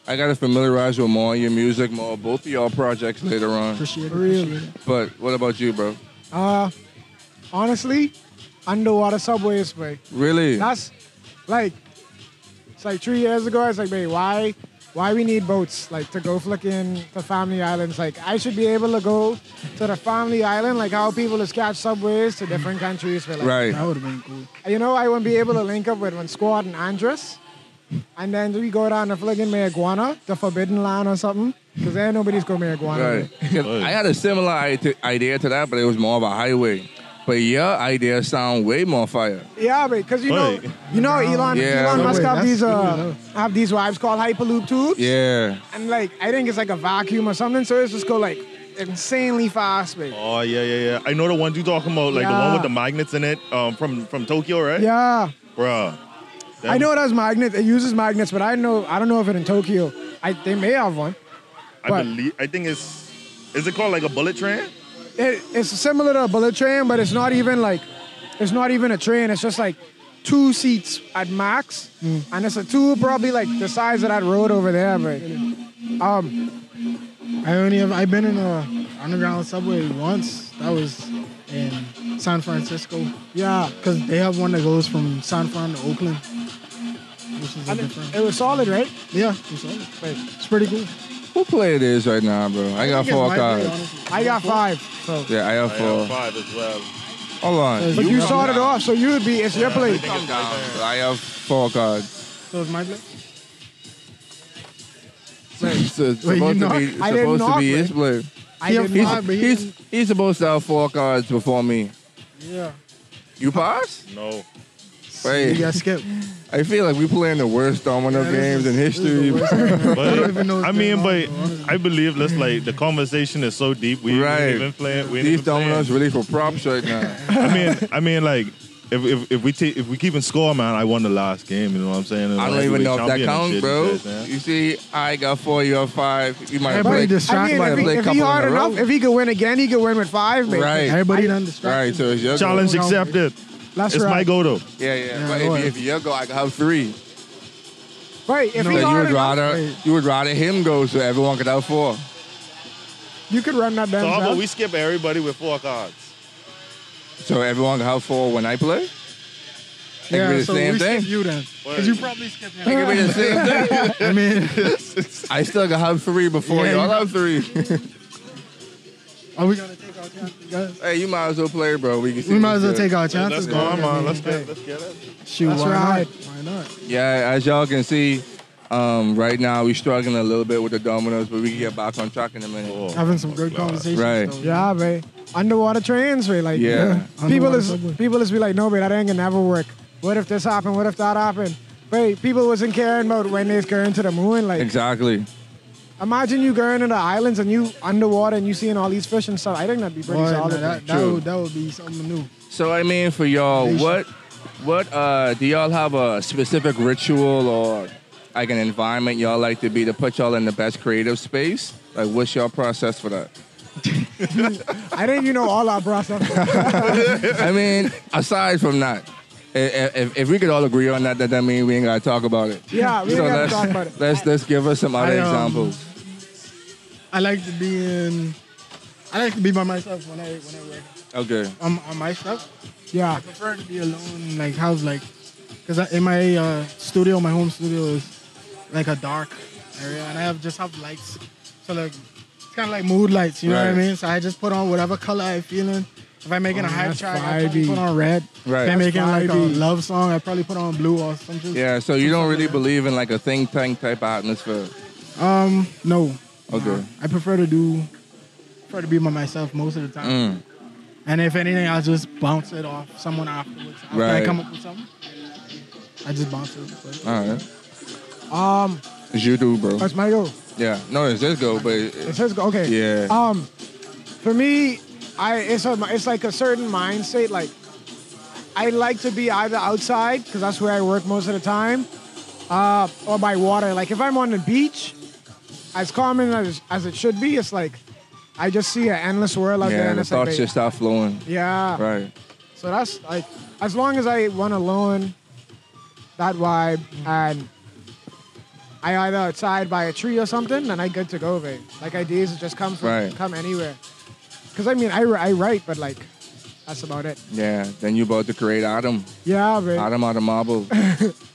I got to familiarize with more of your music, more of both of y'all projects later on. Appreciate it. But what about you, bro? Honestly, underwater subways, bro. Really? That's like, it's like 3 years ago. I was like, babe, why we need boats like to go flicking to family islands? Like, I should be able to go to the family island, like how people just catch subways to different countries. But, like, Right. That would have been cool. You know, I wouldn't be able to link up with one Squad and Andres, and then we go down to flicking Marijuana, the Forbidden Land or something, because there ain't nobody's going Marijuana. Right. 'Cause I had a similar idea to that, but it was more of a highway. But your idea sound way more fire. Yeah, because Elon Yeah. Musk have That's these cool, have these vibes called Hyperloop tubes. Yeah. And like I think it's like a vacuum or something, so it's just go like insanely fast, babe. Oh yeah. I know the ones you talking about, like the one with the magnets in it, from Tokyo, right? Yeah. Bruh. I know it has magnets. It uses magnets, but I don't know if it in Tokyo. They may have one. I think is it called like a bullet train? It's similar to a bullet train, but it's not even a train. It's just like 2 seats at max, and it's a tube probably like the size of that road over there. But I've been in a underground subway once. That was in San Francisco. Yeah, because they have one that goes from San Fran to Oakland. Which is different. It was solid, right? Yeah, it was solid. It's pretty cool. Who play it is right now, bro? I got 4 cards. I got 5. So. Yeah, I have 4. 5 as well. Hold on. But you started off, so you would be. It's your play. Calm down. I have 4 cards. So it's my play. It's supposed to be his play. He's supposed to have 4 cards before me. Yeah. You pass? No. Wait. You got skipped. I feel like we playing the worst domino games in history. I mean, but I believe that's like the conversation is so deep. We ain't even playing. These dominoes really for props right now. I mean, like if we keeping score, man, I won the last game. You know what I'm saying? I don't even know if that counts, bro. You see, I got 4, you got 5. You might play. If he hard enough, if he could win again, he could win with 5. Maybe. Right. Everybody done distracted. Right. So it's your challenge go. accepted. That's it's right. my go though. Yeah. But if you go, I can have 3. Right. If So he you hard would enough, rather him go so everyone could have 4. you could run that So damn how about job. we skip everybody with 4 cards? So everyone can have 4 when I play. It could be the so same we thing. skip you then. Because you probably skipped him. It could be the same thing. I mean, I still can have 3 before Yeah, y'all you- have 3. are we going to take our chances, guys? Hey, you might as well play, bro. We can see We might what's as well good. take our chances. Let's go on, man. man. Let's get it. Shoot, That's why right. not? Why not? Yeah, as y'all can see, right now we're struggling a little bit with the dominoes, but we can get back on track in a minute. Having some good conversations. Right. though. Yeah, man. Underwater trains, man. Like, Yeah. people Underwater is subway. people is be like, no, man, that ain't gonna never work. What if this happened? What if that happened? But people wasn't caring about when they's going to the moon. Like, Exactly. imagine you going to the islands and you underwater and you seeing all these fish and stuff. I think that'd be pretty Boy, solid. nah, man. that would be something new. So I mean, for y'all, what do y'all have a specific ritual or like an environment y'all like to be to put y'all in the best creative space? Like, what's your process for that? I think you know all our process. I mean, aside from that, if we could all agree on that, that means we ain't gotta talk about it. Yeah, we ain't gotta let's- talk about it. Let's give us some other I, examples. I like to be by myself when I work. Okay. On my stuff. Yeah. I prefer to be alone, like have like, because in my studio, my home studio is like a dark area, and I just have lights, so like it's kind of like mood lights, you know what I Right. mean? So I just put on whatever color I feeling. If I'm making a hype that's track, I probably vibey. put on red. Right. If I'm That's making like a vibey. love song, I probably put on blue or something. Yeah, so you don't really believe in like a think tank type atmosphere. No. Okay. I prefer to be by myself most of the time. And if anything, I'll just bounce it off someone afterwards. After I Right. come up with something, I just bounce it. So. All right. It's you do, bro. That's my go. Yeah. No, it's his go, but It's his go. Okay. Yeah. For me, it's like a certain mindset. Like, I like to be either outside because that's where I work most of the time, or by water. Like if I'm on the beach, as common as it should be, it's like I just see an endless world out there, yeah, and the it's like, thoughts just start flowing. yeah. Right. So that's like, as long as I want alone, that vibe, and I either outside by a tree or something, then I good to go, babe. Like ideas just come come anywhere. Cause I mean, I write, but like, that's about it. Yeah. Then you about to create Adam. Yeah, babe. Adam out of marble.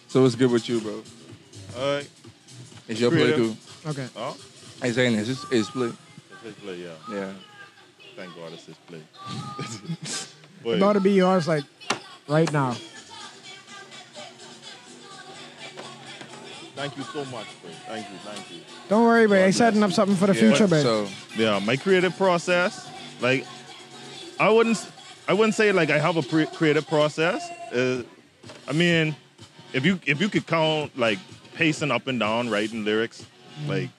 So what's good with you, bro? All right. It's your play too. Okay. Oh, I'm saying it's his play. it's his play, yeah. Yeah. Thank God it's his play. It's But about to be yours, like, right now. thank you so much, bro. Thank you. Don't worry, babe. I bless setting you. up something for the Yeah, future, babe. So yeah, my creative process, like, I wouldn't say like I have a creative process. I mean, if you could count like pacing up and down, writing lyrics, like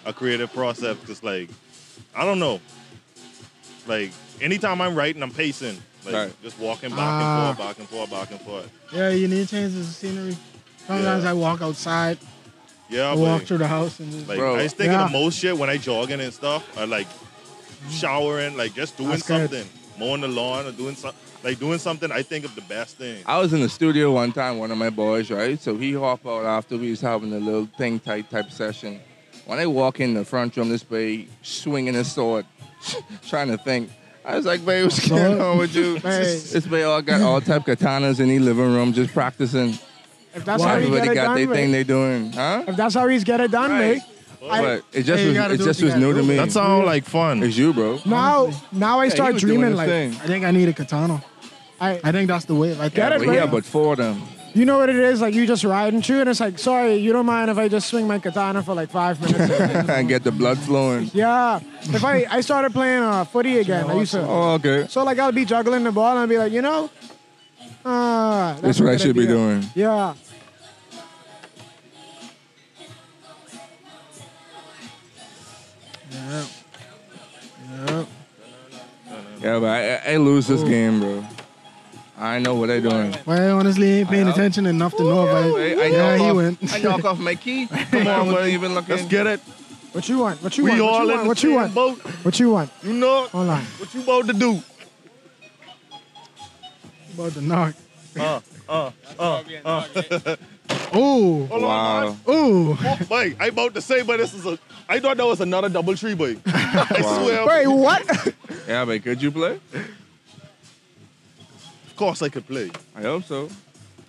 a creative process, just like I don't know, like anytime I'm writing, I'm pacing, like just walking back and forth. Yeah, you need changes of scenery. Sometimes Yeah. I walk outside. Yeah, I walk but, through the house and just. like I was thinking of most shit when I jogging and stuff, or like showering, like just doing That's good. something, mowing the lawn or doing something. I think of the best thing. I was in the studio one time, one of my boys, right? So he hop out after we was having a little thing type session. When I walk in the front room, this boy swinging his sword, trying to think. I was like, babe, what's going on with you? This boy all got all type katanas in the living room, just practicing. If that's how you Everybody get it got done, their thing babe. they doing, huh? If that's how he's get it done, babe. But it just was new to me. That sounds like fun. It's you, bro. Now I he start was doing dreaming his like. thing. I think I need a katana. I think that's the wave. I Get it, But babe. yeah, but 4 of them. You know what it is? Like you just riding through, and it's like, sorry, you don't mind if I just swing my katana for like 5 minutes? And get the blood flowing. Yeah. If I started playing footy again, I used to. Oh, okay. So like I'll be juggling the ball and I'll be like, That's what I should be doing. Yeah. Yeah, but I lose this game, bro. I know what they're doing. Well, I honestly ain't paying attention enough to know if he went. I knock off my key. Come on, we're even looking. Let's get it. What you want? What you We want? all What in you want? the What you same want? boat. What you want? You know Hold on. what you about to do. About to knock. Oh. Wow. Oh. Boy, I about to say, but I thought that was another double tree, boy. I swear. Wait, what? Yeah, but could you play? Of course I could play. I hope so.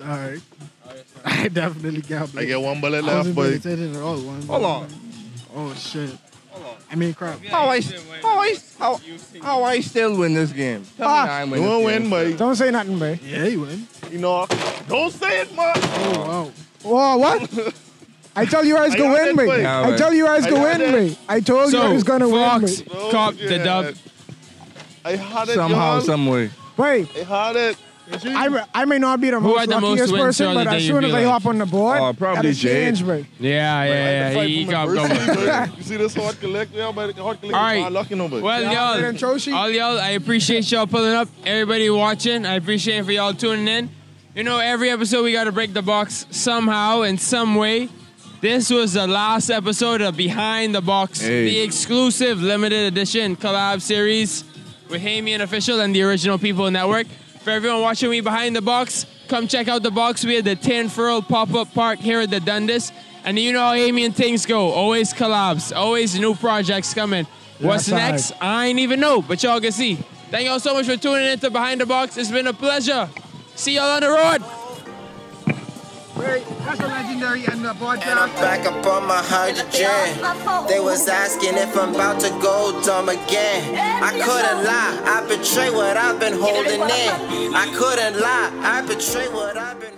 All right. I definitely can't play. I get one bullet I left, wasn't boy. paying attention at all. Hold on. Oh, shit. I mean, crap. How I still win this game? Tell me how I win You this won't game. win, boy. Don't say nothing, babe. Yeah, he win. You know, don't say it, man. Oh, wow. Whoa, what? I tell you I was going to win, babe. Yeah, I tell you I was going to win, babe. I told you I was going to win, Fox babe. cop the dub. I had it, Somehow, y'all. some way. Wait, I had it. I may not be the Who most had the most luckiest wins person, throughout but the as day, soon you as I feel hop on the board, Oh, probably that'll change, Jade. babe. Yeah. He got going. You see this hot collect? Yeah, but hot collect All right. is not lucky no, but. Well, all y'all, I appreciate y'all pulling up. Everybody watching, I appreciate for y'all tuning in. You know, every episode we got to break the box somehow, in some way. This was the last episode of Behind the Box, the exclusive limited edition collab series with Hamian Official and the Original People Network. For everyone watching me Behind the Box, come check out the box. We had the Tin Furl Pop-Up Park here at the Dundas. And you know how Hamian things go. Always collabs, always new projects coming. What's next? I ain't even know, but y'all can see. Thank y'all so much for tuning in to Behind the Box. It's been a pleasure. See y'all on the road. Wait, that's a legendary end of podcast. And I'm back up on my hydrogen. They was asking if I'm about to go dumb again. I couldn't lie, I betray what I've been holding in. I couldn't lie, I betray what I've been